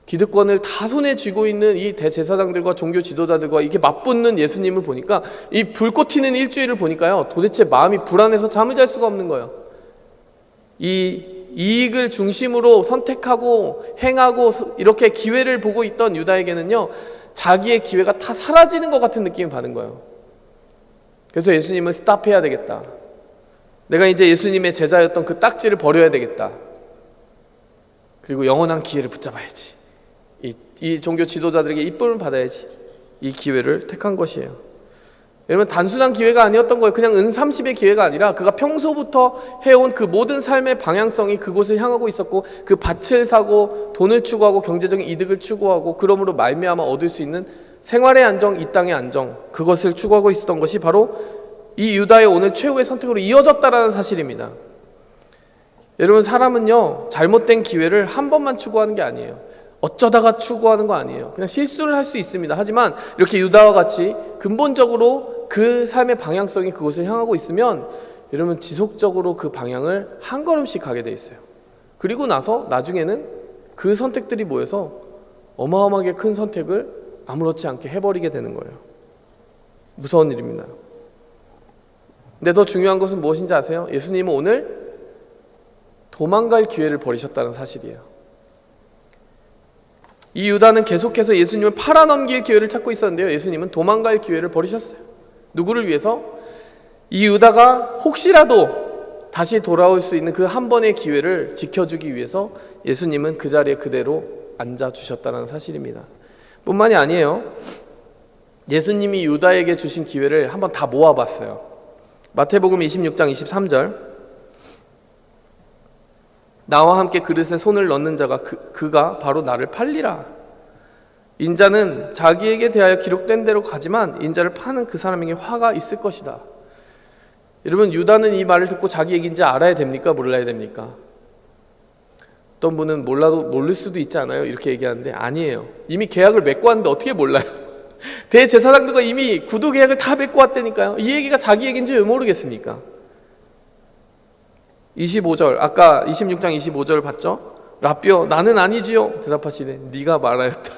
[SPEAKER 1] 기득권을 다 손에 쥐고 있는 이 대제사장들과 종교 지도자들과 이게 맞붙는 예수님을 보니까, 이 불꽃 튀는 일주일을 보니까요, 도대체 마음이 불안해서 잠을 잘 수가 없는 거예요. 이 이익을 중심으로 선택하고 행하고 이렇게 기회를 보고 있던 유다에게는요, 자기의 기회가 다 사라지는 것 같은 느낌을 받은 거예요. 그래서 예수님은 스탑해야 되겠다. 내가 이제 예수님의 제자였던 그 딱지를 버려야 되겠다. 그리고 영원한 기회를 붙잡아야지. 이 종교 지도자들에게 이쁨을 받아야지. 이 기회를 택한 것이에요. 여러분 단순한 기회가 아니었던 거예요. 그냥 은 30의 기회가 아니라 그가 평소부터 해온 그 모든 삶의 방향성이 그곳을 향하고 있었고, 그 밭을 사고 돈을 추구하고 경제적인 이득을 추구하고, 그러므로 말미암아 얻을 수 있는 생활의 안정, 이 땅의 안정, 그것을 추구하고 있었던 것이 바로 이 유다의 오늘 최후의 선택으로 이어졌다라는 사실입니다. 여러분 사람은요, 잘못된 기회를 한 번만 추구하는 게 아니에요. 어쩌다가 추구하는 거 아니에요. 그냥 실수를 할 수 있습니다. 하지만 이렇게 유다와 같이 근본적으로 그 삶의 방향성이 그곳을 향하고 있으면 여러분 지속적으로 그 방향을 한 걸음씩 가게 돼 있어요. 그리고 나서 나중에는 그 선택들이 모여서 어마어마하게 큰 선택을 아무렇지 않게 해버리게 되는 거예요. 무서운 일입니다. 근데 더 중요한 것은 무엇인지 아세요? 예수님은 오늘 도망갈 기회를 버리셨다는 사실이에요. 이 유다는 계속해서 예수님을 팔아넘길 기회를 찾고 있었는데요, 예수님은 도망갈 기회를 버리셨어요. 누구를 위해서? 이 유다가 혹시라도 다시 돌아올 수 있는 그 한 번의 기회를 지켜주기 위해서 예수님은 그 자리에 그대로 앉아주셨다는 사실입니다. 뿐만이 아니에요. 예수님이 유다에게 주신 기회를 한번 다 모아봤어요. 마태복음 26장 23절, 나와 함께 그릇에 손을 넣는 자가 그가 바로 나를 팔리라. 인자는 자기에게 대하여 기록된 대로 가지만 인자를 파는 그 사람에게 화가 있을 것이다. 여러분 유다는 이 말을 듣고 자기 얘기인지 알아야 됩니까? 몰라야 됩니까? 어떤 분은 모를 수도 있지 않아요? 이렇게 얘기하는데 아니에요. 이미 계약을 맺고 왔는데 어떻게 몰라요? 대제사장들과 이미 구두 계약을 다 맺고 왔다니까요. 이 얘기가 자기 얘기인지 왜 모르겠습니까? 25절, 아까 26장 25절 봤죠? 라삐어 나는 아니지요 대답하시네. 네가 말하였다.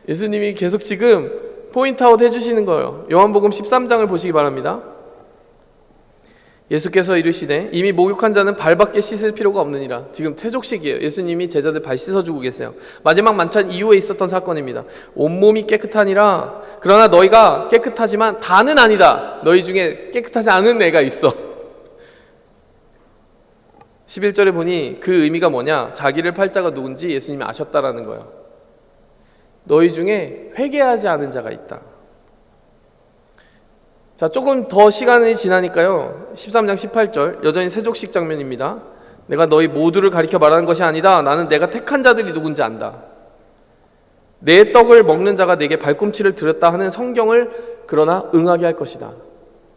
[SPEAKER 1] 예수님이 계속 지금 포인트아웃 해주시는 거예요. 요한복음 13장을 보시기 바랍니다. 예수께서 이르시되 이미 목욕한 자는 발밖에 씻을 필요가 없느니라. 지금 세족식이에요. 예수님이 제자들 발 씻어주고 계세요. 마지막 만찬 이후에 있었던 사건입니다. 온몸이 깨끗하니라. 그러나 너희가 깨끗하지만 다는 아니다. 너희 중에 깨끗하지 않은 애가 있어. 11절에 보니 그 의미가 뭐냐, 자기를 팔 자가 누군지 예수님이 아셨다라는 거예요. 너희 중에 회개하지 않은 자가 있다. 자, 조금 더 시간이 지나니까요, 13장 18절 여전히 세족식 장면입니다. 내가 너희 모두를 가리켜 말하는 것이 아니다. 나는 내가 택한 자들이 누군지 안다. 내 떡을 먹는 자가 내게 발꿈치를 들였다 하는 성경을 그러나 응하게 할 것이다.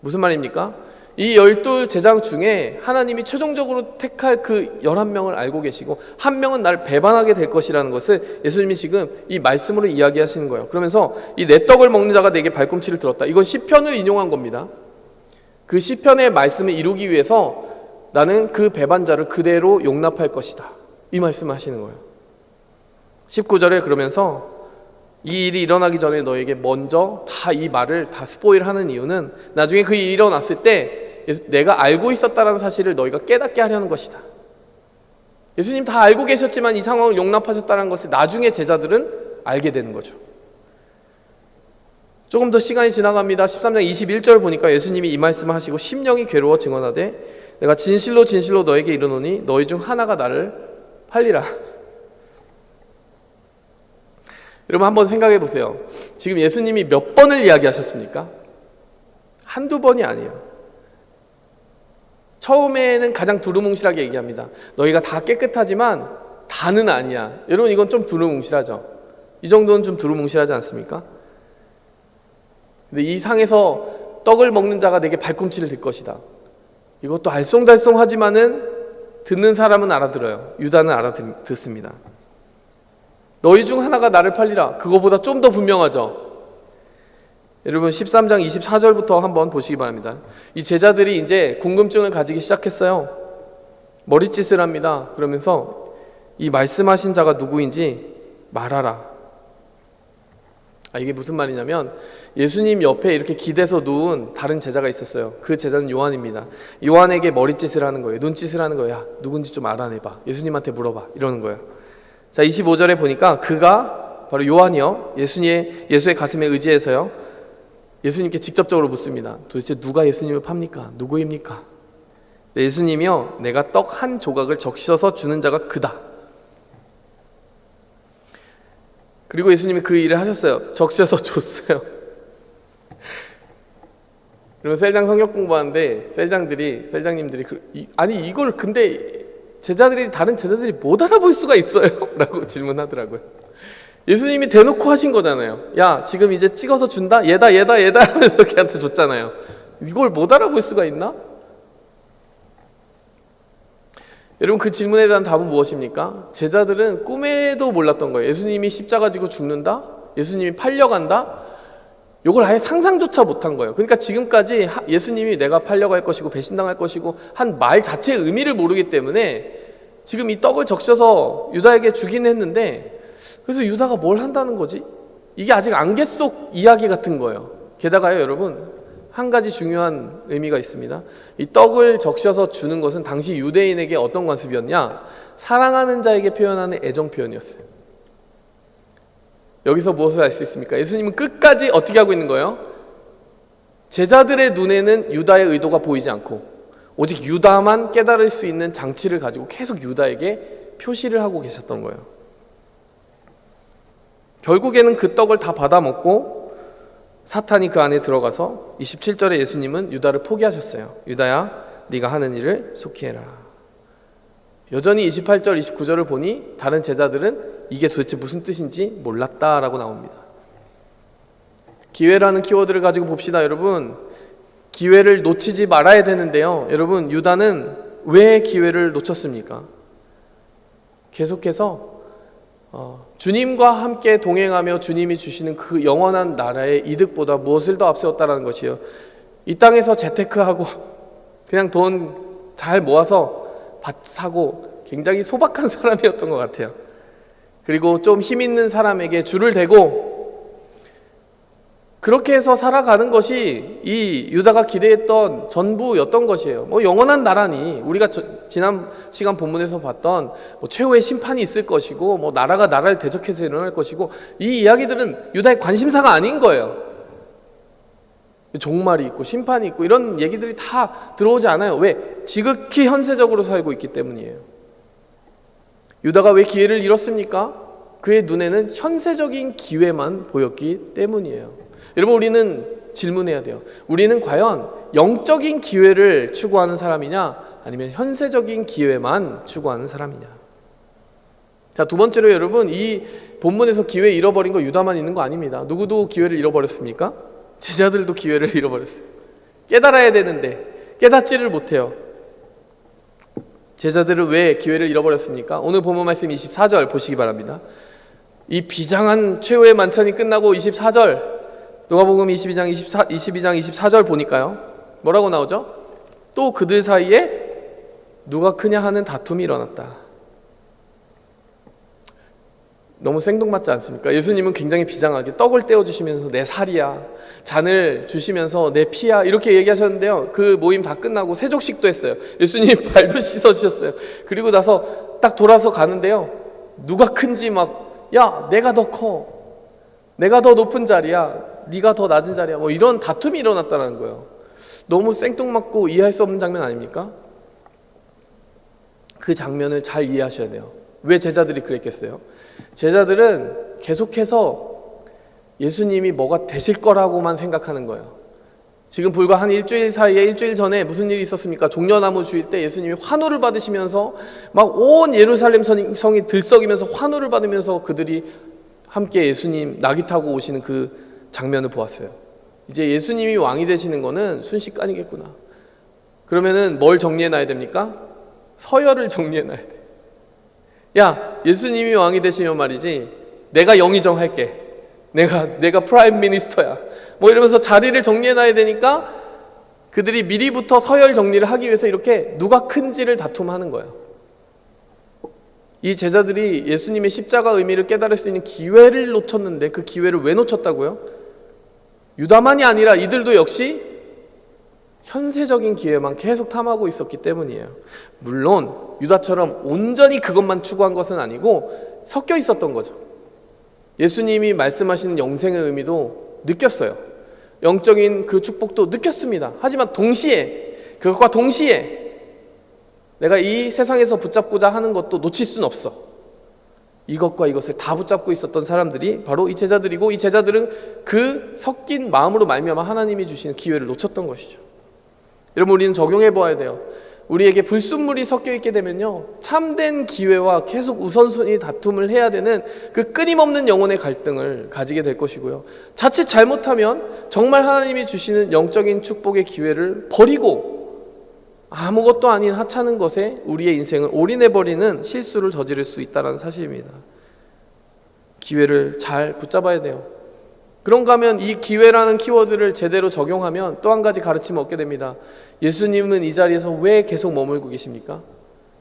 [SPEAKER 1] 무슨 말입니까? 이 12제자 중에 하나님이 최종적으로 택할 그 11명을 알고 계시고 한 명은 날 배반하게 될 것이라는 것을 예수님이 지금 이 말씀으로 이야기하시는 거예요. 그러면서 이 내 떡을 먹는 자가 내게 발꿈치를 들었다. 이건 시편을 인용한 겁니다. 그 시편의 말씀을 이루기 위해서 나는 그 배반자를 그대로 용납할 것이다. 이 말씀을 하시는 거예요. 19절에 그러면서 이 일이 일어나기 전에 너에게 먼저 다 이 말을 다 스포일하는 이유는 나중에 그 일이 일어났을 때 내가 알고 있었다는 사실을 너희가 깨닫게 하려는 것이다. 예수님 다 알고 계셨지만 이 상황을 용납하셨다는 것을 나중에 제자들은 알게 되는 거죠. 조금 더 시간이 지나갑니다. 13장 21절 보니까 예수님이 이 말씀을 하시고 심령이 괴로워 증언하되 내가 진실로 진실로 너에게 이르노니 너희 중 하나가 나를 팔리라. 여러분 한번 생각해 보세요. 지금 예수님이 몇 번을 이야기하셨습니까? 한두 번이 아니에요. 처음에는 가장 두루뭉실하게 얘기합니다. 너희가 다 깨끗하지만 다는 아니야. 여러분 이건 좀 두루뭉실하죠? 이 정도는 좀 두루뭉실하지 않습니까? 근데 이 상에서 떡을 먹는 자가 내게 발꿈치를 들 것이다. 이것도 알쏭달쏭하지만은 듣는 사람은 알아들어요. 유다는 알아듣습니다. 너희 중 하나가 나를 팔리라. 그거보다 좀 더 분명하죠. 여러분 13장 24절부터 한번 보시기 바랍니다. 이 제자들이 이제 궁금증을 가지기 시작했어요. 머릿짓을 합니다. 그러면서 이 말씀하신 자가 누구인지 말하라. 이게 무슨 말이냐면 예수님 옆에 이렇게 기대서 누운 다른 제자가 있었어요. 그 제자는 요한입니다. 요한에게 머릿짓을 하는 거예요. 눈짓을 하는 거예요. 야, 누군지 좀 알아내봐. 예수님한테 물어봐. 이러는 거예요. 자, 25절에 보니까 그가 바로 요한이요. 예수의 가슴에 의지해서요. 예수님께 직접적으로 묻습니다. 도대체 누가 예수님을 팝니까? 누구입니까? 예수님이요. 내가 떡 한 조각을 적셔서 주는 자가 그다. 그리고 예수님이 그 일을 하셨어요. 적셔서 줬어요. 그러면 셀장 성역 공부하는데 셀장님들이 아니 이걸 근데 다른 제자들이 못 알아볼 수가 있어요? 라고 질문하더라고요. 예수님이 대놓고 하신 거잖아요. 야, 지금 이제 찍어서 준다? 얘다 하면서 걔한테 줬잖아요. 이걸 못 알아볼 수가 있나? 여러분 그 질문에 대한 답은 무엇입니까? 제자들은 꿈에도 몰랐던 거예요. 예수님이 십자가 지고 죽는다? 예수님이 팔려간다? 이걸 아예 상상조차 못한 거예요. 그러니까 지금까지 예수님이 내가 팔려갈 것이고 배신당할 것이고 한 말 자체의 의미를 모르기 때문에 지금 이 떡을 적셔서 유다에게 주긴 했는데 그래서 유다가 뭘 한다는 거지? 이게 아직 안개 속 이야기 같은 거예요. 게다가요 여러분 한 가지 중요한 의미가 있습니다. 이 떡을 적셔서 주는 것은 당시 유대인에게 어떤 관습이었냐? 사랑하는 자에게 표현하는 애정 표현이었어요. 여기서 무엇을 알 수 있습니까? 예수님은 끝까지 어떻게 하고 있는 거예요? 제자들의 눈에는 유다의 의도가 보이지 않고 오직 유다만 깨달을 수 있는 장치를 가지고 계속 유다에게 표시를 하고 계셨던 거예요. 결국에는 그 떡을 다 받아먹고 사탄이 그 안에 들어가서 27절에 예수님은 유다를 포기하셨어요. 유다야, 네가 하는 일을 속히 해라. 여전히 28절, 29절을 보니 다른 제자들은 이게 도대체 무슨 뜻인지 몰랐다라고 나옵니다. 기회라는 키워드를 가지고 봅시다. 여러분 기회를 놓치지 말아야 되는데요. 여러분 유다는 왜 기회를 놓쳤습니까? 계속해서 주님과 함께 동행하며 주님이 주시는 그 영원한 나라의 이득보다 무엇을 더 앞세웠다라는 것이에요. 이 땅에서 재테크하고 그냥 돈 잘 모아서 밭 사고 굉장히 소박한 사람이었던 것 같아요. 그리고 좀 힘 있는 사람에게 줄을 대고 그렇게 해서 살아가는 것이 이 유다가 기대했던 전부였던 것이에요. 영원한 나라니 우리가 지난 시간 본문에서 봤던 최후의 심판이 있을 것이고 나라가 나라를 대적해서 일어날 것이고 이 이야기들은 유다의 관심사가 아닌 거예요. 종말이 있고 심판이 있고 이런 얘기들이 다 들어오지 않아요. 왜? 지극히 현세적으로 살고 있기 때문이에요. 유다가 왜 기회를 잃었습니까? 그의 눈에는 현세적인 기회만 보였기 때문이에요. 여러분, 우리는 질문해야 돼요. 우리는 과연 영적인 기회를 추구하는 사람이냐, 아니면 현세적인 기회만 추구하는 사람이냐. 자, 두 번째로 여러분, 이 본문에서 기회 잃어버린 거 유다만 있는 거 아닙니다. 누구도 기회를 잃어버렸습니까? 제자들도 기회를 잃어버렸어요. 깨달아야 되는데 깨닫지를 못해요. 제자들은 왜 기회를 잃어버렸습니까? 오늘 본문 말씀 24절 보시기 바랍니다. 이 비장한 최후의 만찬이 끝나고 24절 누가복음 22장 24절 보니까요. 뭐라고 나오죠? 또 그들 사이에 누가 크냐 하는 다툼이 일어났다. 너무 생뚱맞지 않습니까? 예수님은 굉장히 비장하게 떡을 떼어주시면서 내 살이야, 잔을 주시면서 내 피야, 이렇게 얘기하셨는데요. 그 모임 다 끝나고 세족식도 했어요. 예수님 발도 씻어주셨어요. 그리고 나서 딱 돌아서 가는데요. 누가 큰지 야, 내가 더 커, 내가 더 높은 자리야, 네가 더 낮은 자리야, 이런 다툼이 일어났다는 거예요. 너무 생뚱맞고 이해할 수 없는 장면 아닙니까? 그 장면을 잘 이해하셔야 돼요. 왜 제자들이 그랬겠어요? 제자들은 계속해서 예수님이 뭐가 되실 거라고만 생각하는 거예요. 지금 불과 한 일주일 전에 무슨 일이 있었습니까? 종려나무 주일 때 예수님이 환호를 받으시면서 막 온 예루살렘 성이 들썩이면서 환호를 받으면서 그들이 함께 예수님 낙이 타고 오시는 그 장면을 보았어요. 이제 예수님이 왕이 되시는 거는 순식간이겠구나. 그러면은 뭘 정리해놔야 됩니까? 서열을 정리해놔야 돼. 야, 예수님이 왕이 되시면 말이지, 내가 영의정 할게, 내가 프라임 미니스터야, 이러면서 자리를 정리해놔야 되니까 그들이 미리부터 서열 정리를 하기 위해서 이렇게 누가 큰지를 다툼하는 거예요. 이 제자들이 예수님의 십자가 의미를 깨달을 수 있는 기회를 놓쳤는데 그 기회를 왜 놓쳤다고요? 유다만이 아니라 이들도 역시 현세적인 기회만 계속 탐하고 있었기 때문이에요. 물론 유다처럼 온전히 그것만 추구한 것은 아니고 섞여 있었던 거죠. 예수님이 말씀하시는 영생의 의미도 느꼈어요. 영적인 그 축복도 느꼈습니다. 하지만 그것과 동시에 내가 이 세상에서 붙잡고자 하는 것도 놓칠 수는 없어. 이것과 이것을 다 붙잡고 있었던 사람들이 바로 이 제자들이고, 이 제자들은 그 섞인 마음으로 말미암아 하나님이 주시는 기회를 놓쳤던 것이죠. 여러분, 우리는 적용해 보아야 돼요. 우리에게 불순물이 섞여 있게 되면요, 참된 기회와 계속 우선순위 다툼을 해야 되는 그 끊임없는 영혼의 갈등을 가지게 될 것이고요. 자칫 잘못하면 정말 하나님이 주시는 영적인 축복의 기회를 버리고 아무것도 아닌 하찮은 것에 우리의 인생을 올인해버리는 실수를 저지를 수 있다는 사실입니다. 기회를 잘 붙잡아야 돼요. 그런가 하면 이 기회라는 키워드를 제대로 적용하면 또 한 가지 가르침을 얻게 됩니다. 예수님은 이 자리에서 왜 계속 머물고 계십니까?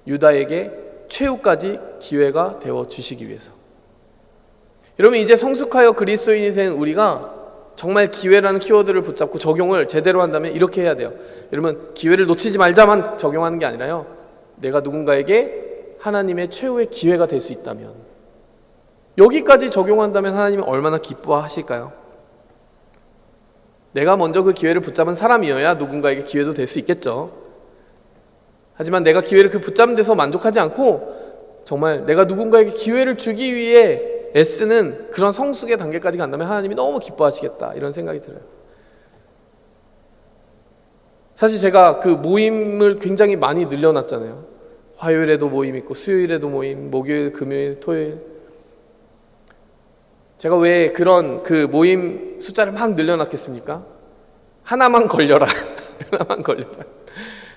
[SPEAKER 1] 유다에게 최후까지 기회가 되어 주시기 위해서. 여러분, 이제 성숙하여 그리스도인이 된 우리가 정말 기회라는 키워드를 붙잡고 적용을 제대로 한다면 이렇게 해야 돼요. 여러분, 기회를 놓치지 말자만 적용하는 게 아니라요, 내가 누군가에게 하나님의 최후의 기회가 될 수 있다면, 여기까지 적용한다면 하나님이 얼마나 기뻐하실까요? 내가 먼저 그 기회를 붙잡은 사람이어야 누군가에게 기회도 될 수 있겠죠. 하지만 내가 기회를 붙잡는 데서 만족하지 않고 정말 내가 누군가에게 기회를 주기 위해 애쓰는 그런 성숙의 단계까지 간다면 하나님이 너무 기뻐하시겠다, 이런 생각이 들어요. 사실 제가 그 모임을 굉장히 많이 늘려놨잖아요. 화요일에도 모임 있고 수요일에도 모임, 목요일, 금요일, 토요일. 제가 왜 그런 그 모임 숫자를 막 늘려놨겠습니까? 하나만 걸려라. 하나만 걸려라.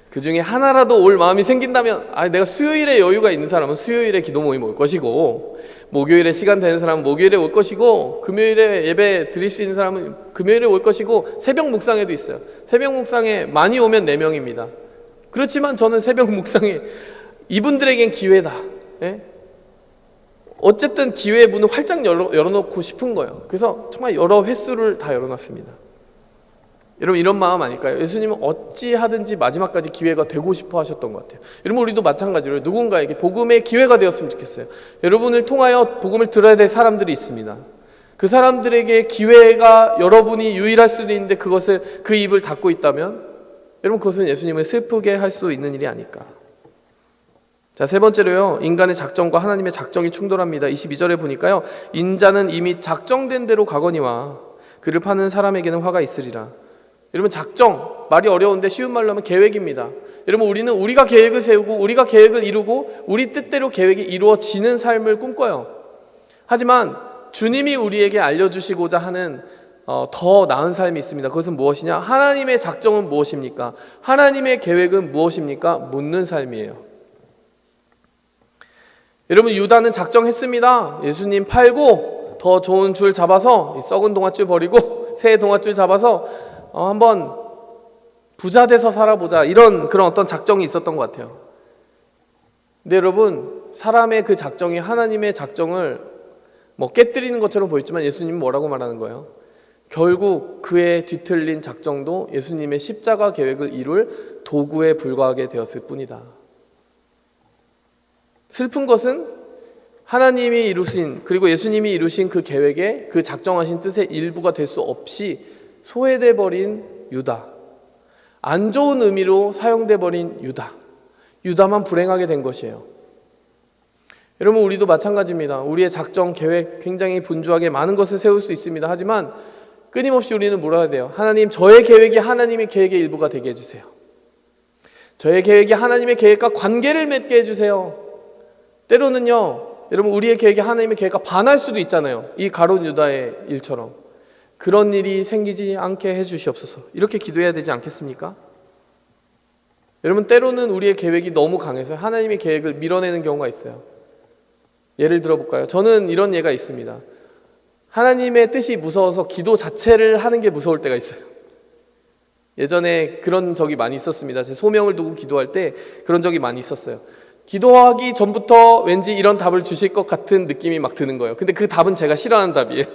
[SPEAKER 1] 그 중에 하나라도 올 마음이 생긴다면, 내가 수요일에 여유가 있는 사람은 수요일에 기도 모임 올 것이고, 목요일에 시간 되는 사람은 목요일에 올 것이고, 금요일에 예배 드릴 수 있는 사람은 금요일에 올 것이고, 새벽 묵상에도 있어요. 새벽 묵상에 많이 오면 4명입니다. 그렇지만 저는 새벽 묵상에 이분들에겐 기회다. 예? 어쨌든 기회의 문을 활짝 열어놓고 싶은 거예요. 그래서 정말 여러 횟수를 다 열어놨습니다. 여러분 이런 마음 아닐까요? 예수님은 어찌하든지 마지막까지 기회가 되고 싶어 하셨던 것 같아요. 여러분 우리도 마찬가지로 누군가에게 복음의 기회가 되었으면 좋겠어요. 여러분을 통하여 복음을 들어야 될 사람들이 있습니다. 그 사람들에게 기회가 여러분이 유일할 수도 있는데 그것을 그 입을 닫고 있다면 여러분 그것은 예수님을 슬프게 할 수 있는 일이 아닐까. 자, 세 번째로요, 인간의 작정과 하나님의 작정이 충돌합니다. 22절에 보니까요, 인자는 이미 작정된 대로 가거니와 그를 파는 사람에게는 화가 있으리라. 여러분 작정, 말이 어려운데 쉬운 말로 하면 계획입니다. 여러분 우리는 우리가 계획을 세우고 우리가 계획을 이루고 우리 뜻대로 계획이 이루어지는 삶을 꿈꿔요. 하지만 주님이 우리에게 알려주시고자 하는 더 나은 삶이 있습니다. 그것은 무엇이냐? 하나님의 작정은 무엇입니까? 하나님의 계획은 무엇입니까? 묻는 삶이에요. 여러분 유다는 작정했습니다. 예수님 팔고 더 좋은 줄 잡아서 썩은 동아줄 버리고 새 동아줄 잡아서 한번 부자 돼서 살아보자, 이런 그런 어떤 작정이 있었던 것 같아요. 근데 여러분 사람의 그 작정이 하나님의 작정을 깨뜨리는 것처럼 보였지만 예수님은 뭐라고 말하는 거예요? 결국 그의 뒤틀린 작정도 예수님의 십자가 계획을 이룰 도구에 불과하게 되었을 뿐이다. 슬픈 것은 하나님이 이루신, 그리고 예수님이 이루신 그 계획에 그 작정하신 뜻의 일부가 될 수 없이 소외돼 버린 유다, 안 좋은 의미로 사용돼 버린 유다만 불행하게 된 것이에요. 여러분 우리도 마찬가지입니다. 우리의 작정, 계획 굉장히 분주하게 많은 것을 세울 수 있습니다. 하지만 끊임없이 우리는 물어야 돼요. 하나님, 저의 계획이 하나님의 계획의 일부가 되게 해주세요. 저의 계획이 하나님의 계획과 관계를 맺게 해주세요. 때로는요, 여러분 우리의 계획이 하나님의 계획과 반할 수도 있잖아요. 이 가룟 유다의 일처럼. 그런 일이 생기지 않게 해주시옵소서. 이렇게 기도해야 되지 않겠습니까? 여러분 때로는 우리의 계획이 너무 강해서 하나님의 계획을 밀어내는 경우가 있어요. 예를 들어볼까요? 저는 이런 예가 있습니다. 하나님의 뜻이 무서워서 기도 자체를 하는 게 무서울 때가 있어요. 예전에 그런 적이 많이 있었습니다. 제 소명을 두고 기도할 때 그런 적이 많이 있었어요. 기도하기 전부터 왠지 이런 답을 주실 것 같은 느낌이 막 드는 거예요. 근데 그 답은 제가 싫어하는 답이에요.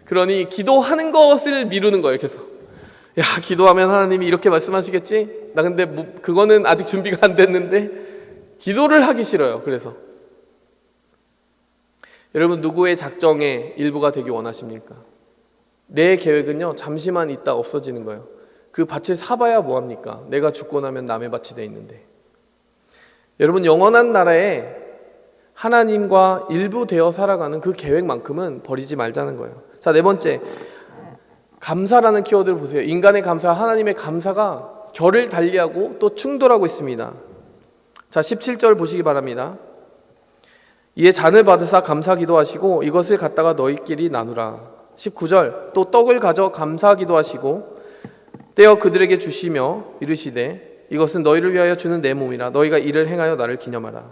[SPEAKER 1] 그러니 기도하는 것을 미루는 거예요, 계속. 야, 기도하면 하나님이 이렇게 말씀하시겠지? 나 근데 그거는 아직 준비가 안 됐는데 기도를 하기 싫어요. 그래서 여러분 누구의 작정의 일부가 되기 원하십니까? 내 계획은요 잠시만 있다 없어지는 거예요. 그 밭을 사봐야 뭐합니까? 내가 죽고 나면 남의 밭이 돼 있는데. 여러분 영원한 나라에 하나님과 일부 되어 살아가는 그 계획만큼은 버리지 말자는 거예요. 자, 네 번째, 감사라는 키워드를 보세요. 인간의 감사와 하나님의 감사가 결을 달리하고 또 충돌하고 있습니다. 자, 17절 보시기 바랍니다. 이에 잔을 받으사 감사 기도하시고 이것을 갖다가 너희끼리 나누라. 19절, 또 떡을 가져 감사 기도하시고 떼어 그들에게 주시며 이르시되 이것은 너희를 위하여 주는 내 몸이라. 너희가 이를 행하여 나를 기념하라.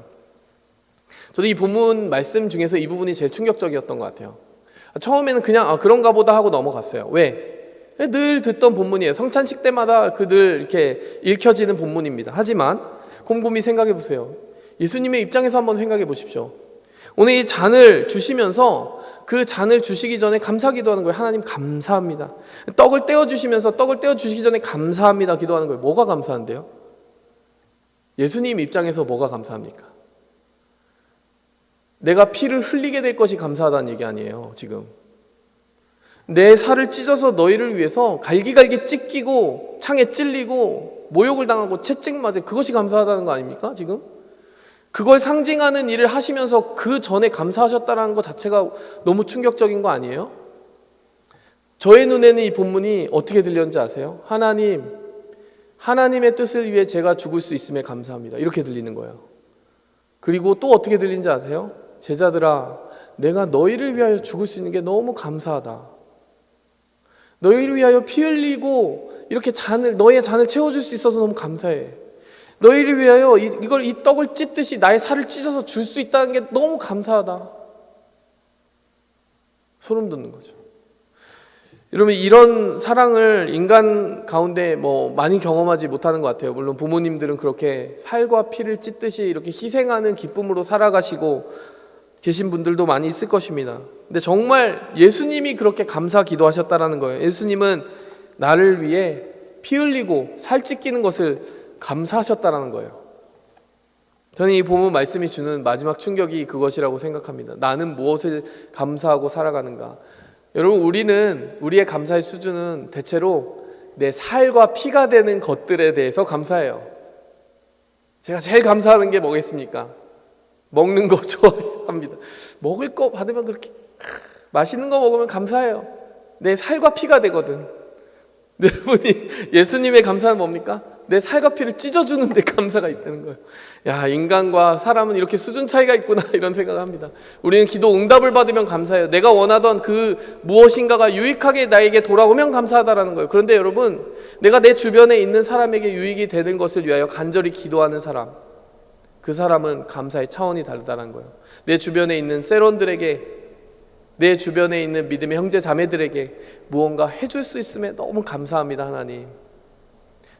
[SPEAKER 1] 저도 이 본문 말씀 중에서 이 부분이 제일 충격적이었던 것 같아요. 처음에는 그냥 그런가 보다 하고 넘어갔어요. 왜? 늘 듣던 본문이에요. 성찬식 때마다 그들 이렇게 읽혀지는 본문입니다. 하지만 곰곰이 생각해 보세요. 예수님의 입장에서 한번 생각해 보십시오. 오늘 이 잔을 주시면서 그 잔을 주시기 전에 감사 기도하는 거예요. 하나님 감사합니다. 떡을 떼어주시면서 떡을 떼어주시기 전에 감사합니다 기도하는 거예요. 뭐가 감사한데요? 예수님 입장에서 뭐가 감사합니까? 내가 피를 흘리게 될 것이 감사하다는 얘기 아니에요. 지금 내 살을 찢어서 너희를 위해서 갈기갈기 찢기고 창에 찔리고 모욕을 당하고 채찍 맞은 그것이 감사하다는 거 아닙니까? 지금 그걸 상징하는 일을 하시면서 그 전에 감사하셨다는 것 자체가 너무 충격적인 거 아니에요? 저의 눈에는 이 본문이 어떻게 들렸는지 아세요? 하나님의 뜻을 위해 제가 죽을 수 있음에 감사합니다. 이렇게 들리는 거예요. 그리고 또 어떻게 들리는지 아세요? 제자들아, 내가 너희를 위하여 죽을 수 있는 게 너무 감사하다. 너희를 위하여 피 흘리고 이렇게 너희의 잔을 채워줄 수 있어서 너무 감사해. 너희를 위하여 이 떡을 찢듯이 나의 살을 찢어서 줄 수 있다는 게 너무 감사하다. 소름 돋는 거죠. 여러분, 이런 사랑을 인간 가운데 많이 경험하지 못하는 것 같아요. 물론 부모님들은 그렇게 살과 피를 찢듯이 이렇게 희생하는 기쁨으로 살아가시고 계신 분들도 많이 있을 것입니다. 근데 정말 예수님이 그렇게 감사 기도하셨다라는 거예요. 예수님은 나를 위해 피 흘리고 살 찢기는 것을 감사하셨다라는 거예요. 저는 이 본문 말씀이 주는 마지막 충격이 그것이라고 생각합니다. 나는 무엇을 감사하고 살아가는가? 여러분, 우리의 감사의 수준은 대체로 내 살과 피가 되는 것들에 대해서 감사해요. 제가 제일 감사하는 게 뭐겠습니까? 먹는 거 좋아합니다. 먹을 거 받으면 그렇게 맛있는 거 먹으면 감사해요. 내 살과 피가 되거든. 여러분이 예수님의 감사는 뭡니까? 내 살과 피를 찢어주는데 감사가 있다는 거예요. 야, 인간과 사람은 이렇게 수준 차이가 있구나, 이런 생각을 합니다. 우리는 기도 응답을 받으면 감사해요. 내가 원하던 그 무엇인가가 유익하게 나에게 돌아오면 감사하다라는 거예요. 그런데 여러분, 내가 내 주변에 있는 사람에게 유익이 되는 것을 위하여 간절히 기도하는 사람, 그 사람은 감사의 차원이 다르다는 거예요. 내 주변에 있는 세론들에게, 내 주변에 있는 믿음의 형제 자매들에게 무언가 해줄 수 있음에 너무 감사합니다, 하나님.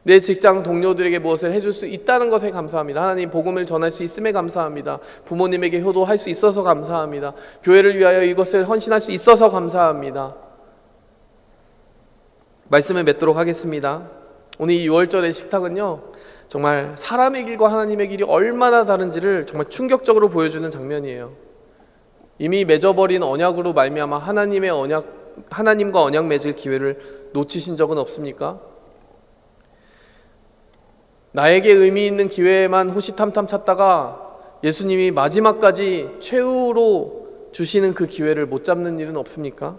[SPEAKER 1] 내 직장 동료들에게 무엇을 해줄 수 있다는 것에 감사합니다. 하나님, 복음을 전할 수 있음에 감사합니다. 부모님에게 효도할 수 있어서 감사합니다. 교회를 위하여 이것을 헌신할 수 있어서 감사합니다. 말씀을 맺도록 하겠습니다. 오늘 이 6월절의 식탁은요, 정말 사람의 길과 하나님의 길이 얼마나 다른지를 정말 충격적으로 보여주는 장면이에요. 이미 맺어버린 언약으로 말미암아 하나님과 언약 맺을 기회를 놓치신 적은 없습니까? 나에게 의미 있는 기회만 호시탐탐 찾다가 예수님이 마지막까지 최후로 주시는 그 기회를 못 잡는 일은 없습니까?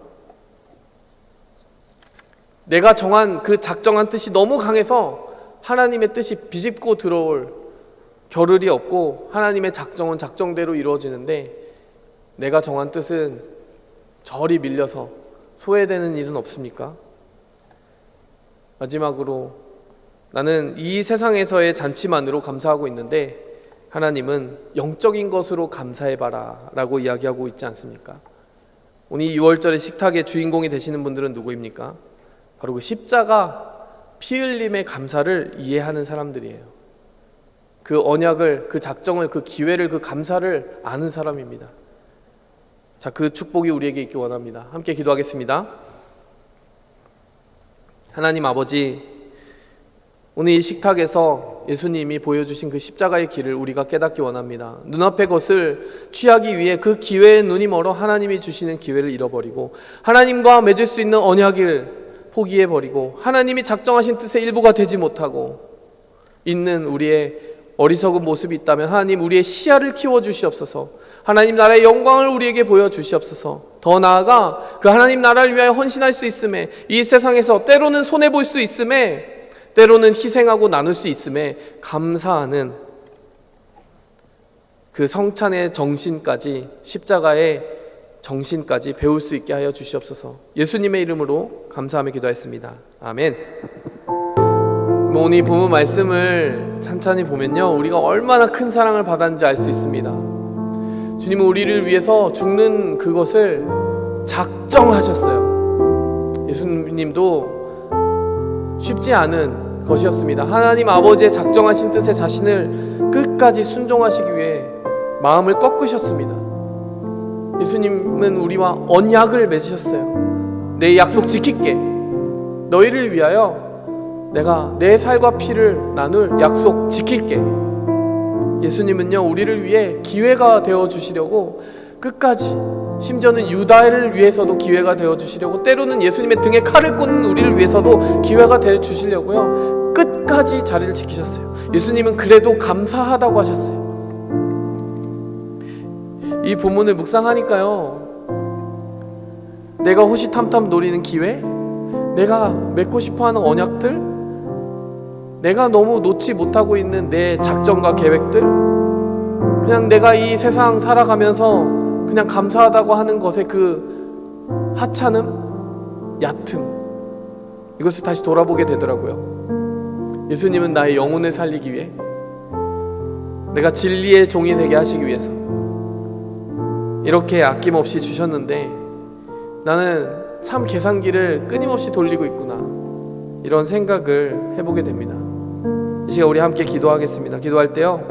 [SPEAKER 1] 내가 정한 그 작정한 뜻이 너무 강해서 하나님의 뜻이 비집고 들어올 겨를이 없고 하나님의 작정은 작정대로 이루어지는데 내가 정한 뜻은 저리 밀려서 소외되는 일은 없습니까? 마지막으로, 나는 이 세상에서의 잔치만으로 감사하고 있는데 하나님은 영적인 것으로 감사해봐라 라고 이야기하고 있지 않습니까? 오늘 6월절의 식탁의 주인공이 되시는 분들은 누구입니까? 바로 그 십자가 피 흘림의 감사를 이해하는 사람들이에요. 그 언약을, 그 작정을, 그 기회를, 그 감사를 아는 사람입니다. 자, 그 축복이 우리에게 있기 원합니다. 함께 기도하겠습니다. 하나님 아버지, 오늘 이 식탁에서 예수님이 보여주신 그 십자가의 길을 우리가 깨닫기 원합니다. 눈앞의 것을 취하기 위해 그 기회에 눈이 멀어 하나님이 주시는 기회를 잃어버리고 하나님과 맺을 수 있는 언약을 포기해버리고 하나님이 작정하신 뜻의 일부가 되지 못하고 있는 우리의 어리석은 모습이 있다면 하나님, 우리의 시야를 키워주시옵소서. 하나님 나라의 영광을 우리에게 보여주시옵소서. 더 나아가 그 하나님 나라를 위하여 헌신할 수 있음에, 이 세상에서 때로는 손해볼 수 있음에, 때로는 희생하고 나눌 수 있음에 감사하는 그 성찬의 정신까지, 십자가의 정신까지 배울 수 있게 하여 주시옵소서. 예수님의 이름으로 감사하며 기도했습니다. 아멘. 오늘 이 본문 말씀을 찬찬히 보면요, 우리가 얼마나 큰 사랑을 받았는지 알 수 있습니다. 주님은 우리를 위해서 죽는 그것을 작정하셨어요. 예수님도 쉽지 않은 것이었습니다. 하나님 아버지의 작정하신 뜻에 자신을 끝까지 순종하시기 위해 마음을 꺾으셨습니다. 예수님은 우리와 언약을 맺으셨어요. 내 약속 지킬게. 너희를 위하여 내가 내 살과 피를 나눌 약속 지킬게. 예수님은요, 우리를 위해 기회가 되어주시려고 끝까지, 심지어는 유다를 위해서도 기회가 되어주시려고, 때로는 예수님의 등에 칼을 꽂는 우리를 위해서도 기회가 되어주시려고요, 끝까지 자리를 지키셨어요. 예수님은 그래도 감사하다고 하셨어요. 이 본문을 묵상하니까요, 내가 호시탐탐 노리는 기회, 내가 맺고 싶어하는 언약들, 내가 너무 놓지 못하고 있는 내 작정과 계획들, 그냥 내가 이 세상 살아가면서 그냥 감사하다고 하는 것의 그 하찮음, 얕음, 이것을 다시 돌아보게 되더라고요. 예수님은 나의 영혼을 살리기 위해, 내가 진리의 종이 되게 하시기 위해서 이렇게 아낌없이 주셨는데, 나는 참 계산기를 끊임없이 돌리고 있구나, 이런 생각을 해보게 됩니다. 이 시간 우리 함께 기도하겠습니다. 기도할 때요,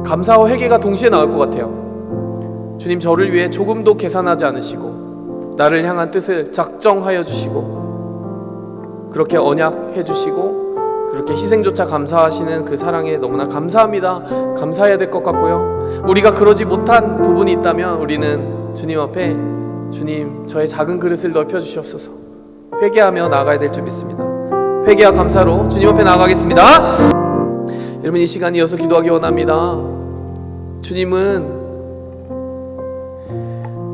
[SPEAKER 1] 감사와 회개가 동시에 나올 것 같아요. 주님, 저를 위해 조금도 계산하지 않으시고 나를 향한 뜻을 작정하여 주시고 그렇게 언약해 주시고 그렇게 희생조차 감사하시는 그 사랑에 너무나 감사합니다. 감사해야 될 것 같고요, 우리가 그러지 못한 부분이 있다면 우리는 주님 앞에, 주님, 저의 작은 그릇을 넓혀 주시옵소서, 회개하며 나아가야 될 줄 믿습니다. 회개와 감사로 주님 앞에 나아가겠습니다. 여러분, 이 시간 이어서 기도하기 원합니다. 주님은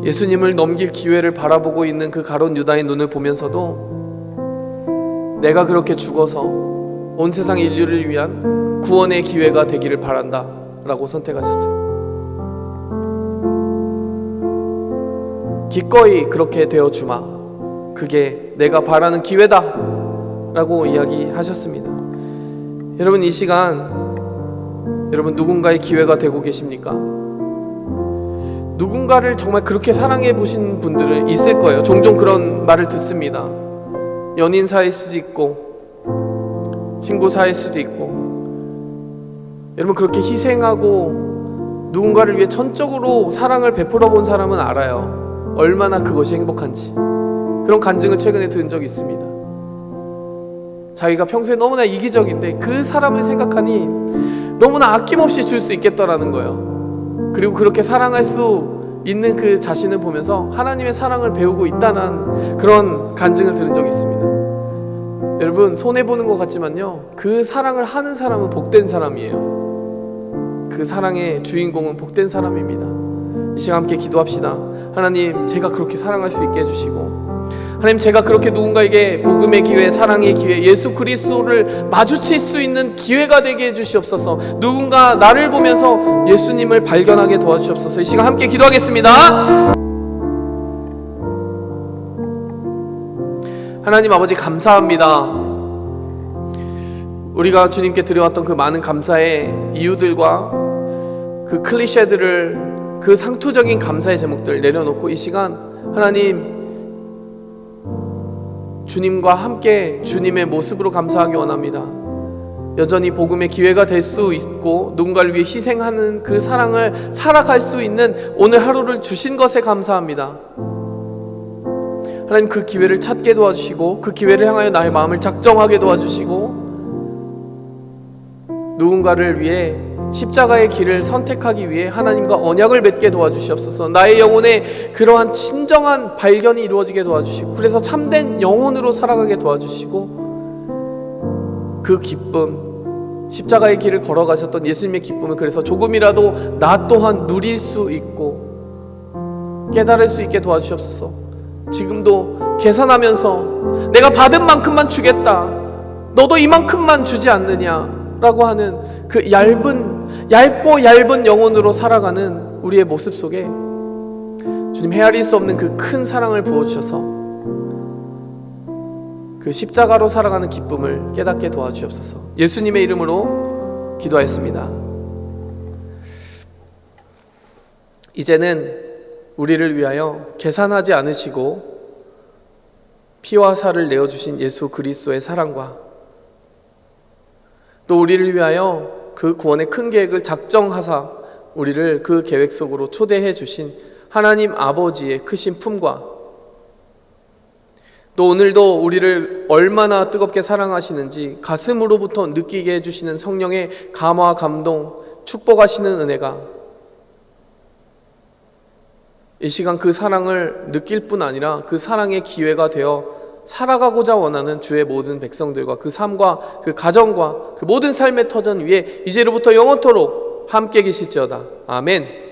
[SPEAKER 1] 예수님을 넘길 기회를 바라보고 있는 그 가룟 유다의 눈을 보면서도 내가 그렇게 죽어서 온 세상 인류를 위한 구원의 기회가 되기를 바란다 라고 선택하셨어요. 기꺼이 그렇게 되어주마, 그게 내가 바라는 기회다 라고 이야기하셨습니다. 여러분, 이 시간 여러분 누군가의 기회가 되고 계십니까? 누군가를 정말 그렇게 사랑해 보신 분들은 있을 거예요. 종종 그런 말을 듣습니다. 연인 사이일 수도 있고 친구 사이일 수도 있고, 여러분 그렇게 희생하고 누군가를 위해 전적으로 사랑을 베풀어 본 사람은 알아요, 얼마나 그것이 행복한지. 그런 간증을 최근에 들은 적이 있습니다. 자기가 평소에 너무나 이기적인데 그 사람을 생각하니 너무나 아낌없이 줄 수 있겠더라는 거예요. 그리고 그렇게 사랑할 수 있는 그 자신을 보면서 하나님의 사랑을 배우고 있다는 그런 간증을 들은 적이 있습니다. 여러분, 손해보는 것 같지만요, 그 사랑을 하는 사람은 복된 사람이에요. 그 사랑의 주인공은 복된 사람입니다. 이 시간 함께 기도합시다. 하나님, 제가 그렇게 사랑할 수 있게 해주시고, 하나님, 제가 그렇게 누군가에게 복음의 기회, 사랑의 기회, 예수 그리스도를 마주칠 수 있는 기회가 되게 해주시옵소서. 누군가 나를 보면서 예수님을 발견하게 도와주시옵소서. 이 시간 함께 기도하겠습니다. 하나님 아버지, 감사합니다. 우리가 주님께 드려왔던 그 많은 감사의 이유들과 그 클리셰들을, 그 상투적인 감사의 제목들을 내려놓고 이 시간 하나님, 주님과 함께 주님의 모습으로 감사하기 원합니다. 여전히 복음의 기회가 될 수 있고 누군가를 위해 희생하는 그 사랑을 살아갈 수 있는 오늘 하루를 주신 것에 감사합니다. 하나님, 그 기회를 찾게 도와주시고 그 기회를 향하여 나의 마음을 작정하게 도와주시고 누군가를 위해 십자가의 길을 선택하기 위해 하나님과 언약을 맺게 도와주시옵소서. 나의 영혼에 그러한 진정한 발견이 이루어지게 도와주시고 그래서 참된 영혼으로 살아가게 도와주시고 그 기쁨, 십자가의 길을 걸어가셨던 예수님의 기쁨을 그래서 조금이라도 나 또한 누릴 수 있고 깨달을 수 있게 도와주시옵소서. 지금도 계산하면서 내가 받은 만큼만 주겠다, 너도 이만큼만 주지 않느냐라고 하는 그 얇고 얇은 영혼으로 살아가는 우리의 모습 속에 주님, 헤아릴 수 없는 그 큰 사랑을 부어주셔서 그 십자가로 살아가는 기쁨을 깨닫게 도와주옵소서. 예수님의 이름으로 기도하였습니다. 이제는 우리를 위하여 계산하지 않으시고 피와 살을 내어주신 예수 그리스도의 사랑과 또 우리를 위하여 그 구원의 큰 계획을 작정하사 우리를 그 계획 속으로 초대해 주신 하나님 아버지의 크신 품과 또 오늘도 우리를 얼마나 뜨겁게 사랑하시는지 가슴으로부터 느끼게 해주시는 성령의 감화, 감동, 축복하시는 은혜가 이 시간 그 사랑을 느낄 뿐 아니라 그 사랑의 기회가 되어 살아가고자 원하는 주의 모든 백성들과 그 삶과 그 가정과 그 모든 삶의 터전 위에 이제로부터 영원토록 함께 계실지어다. 아멘.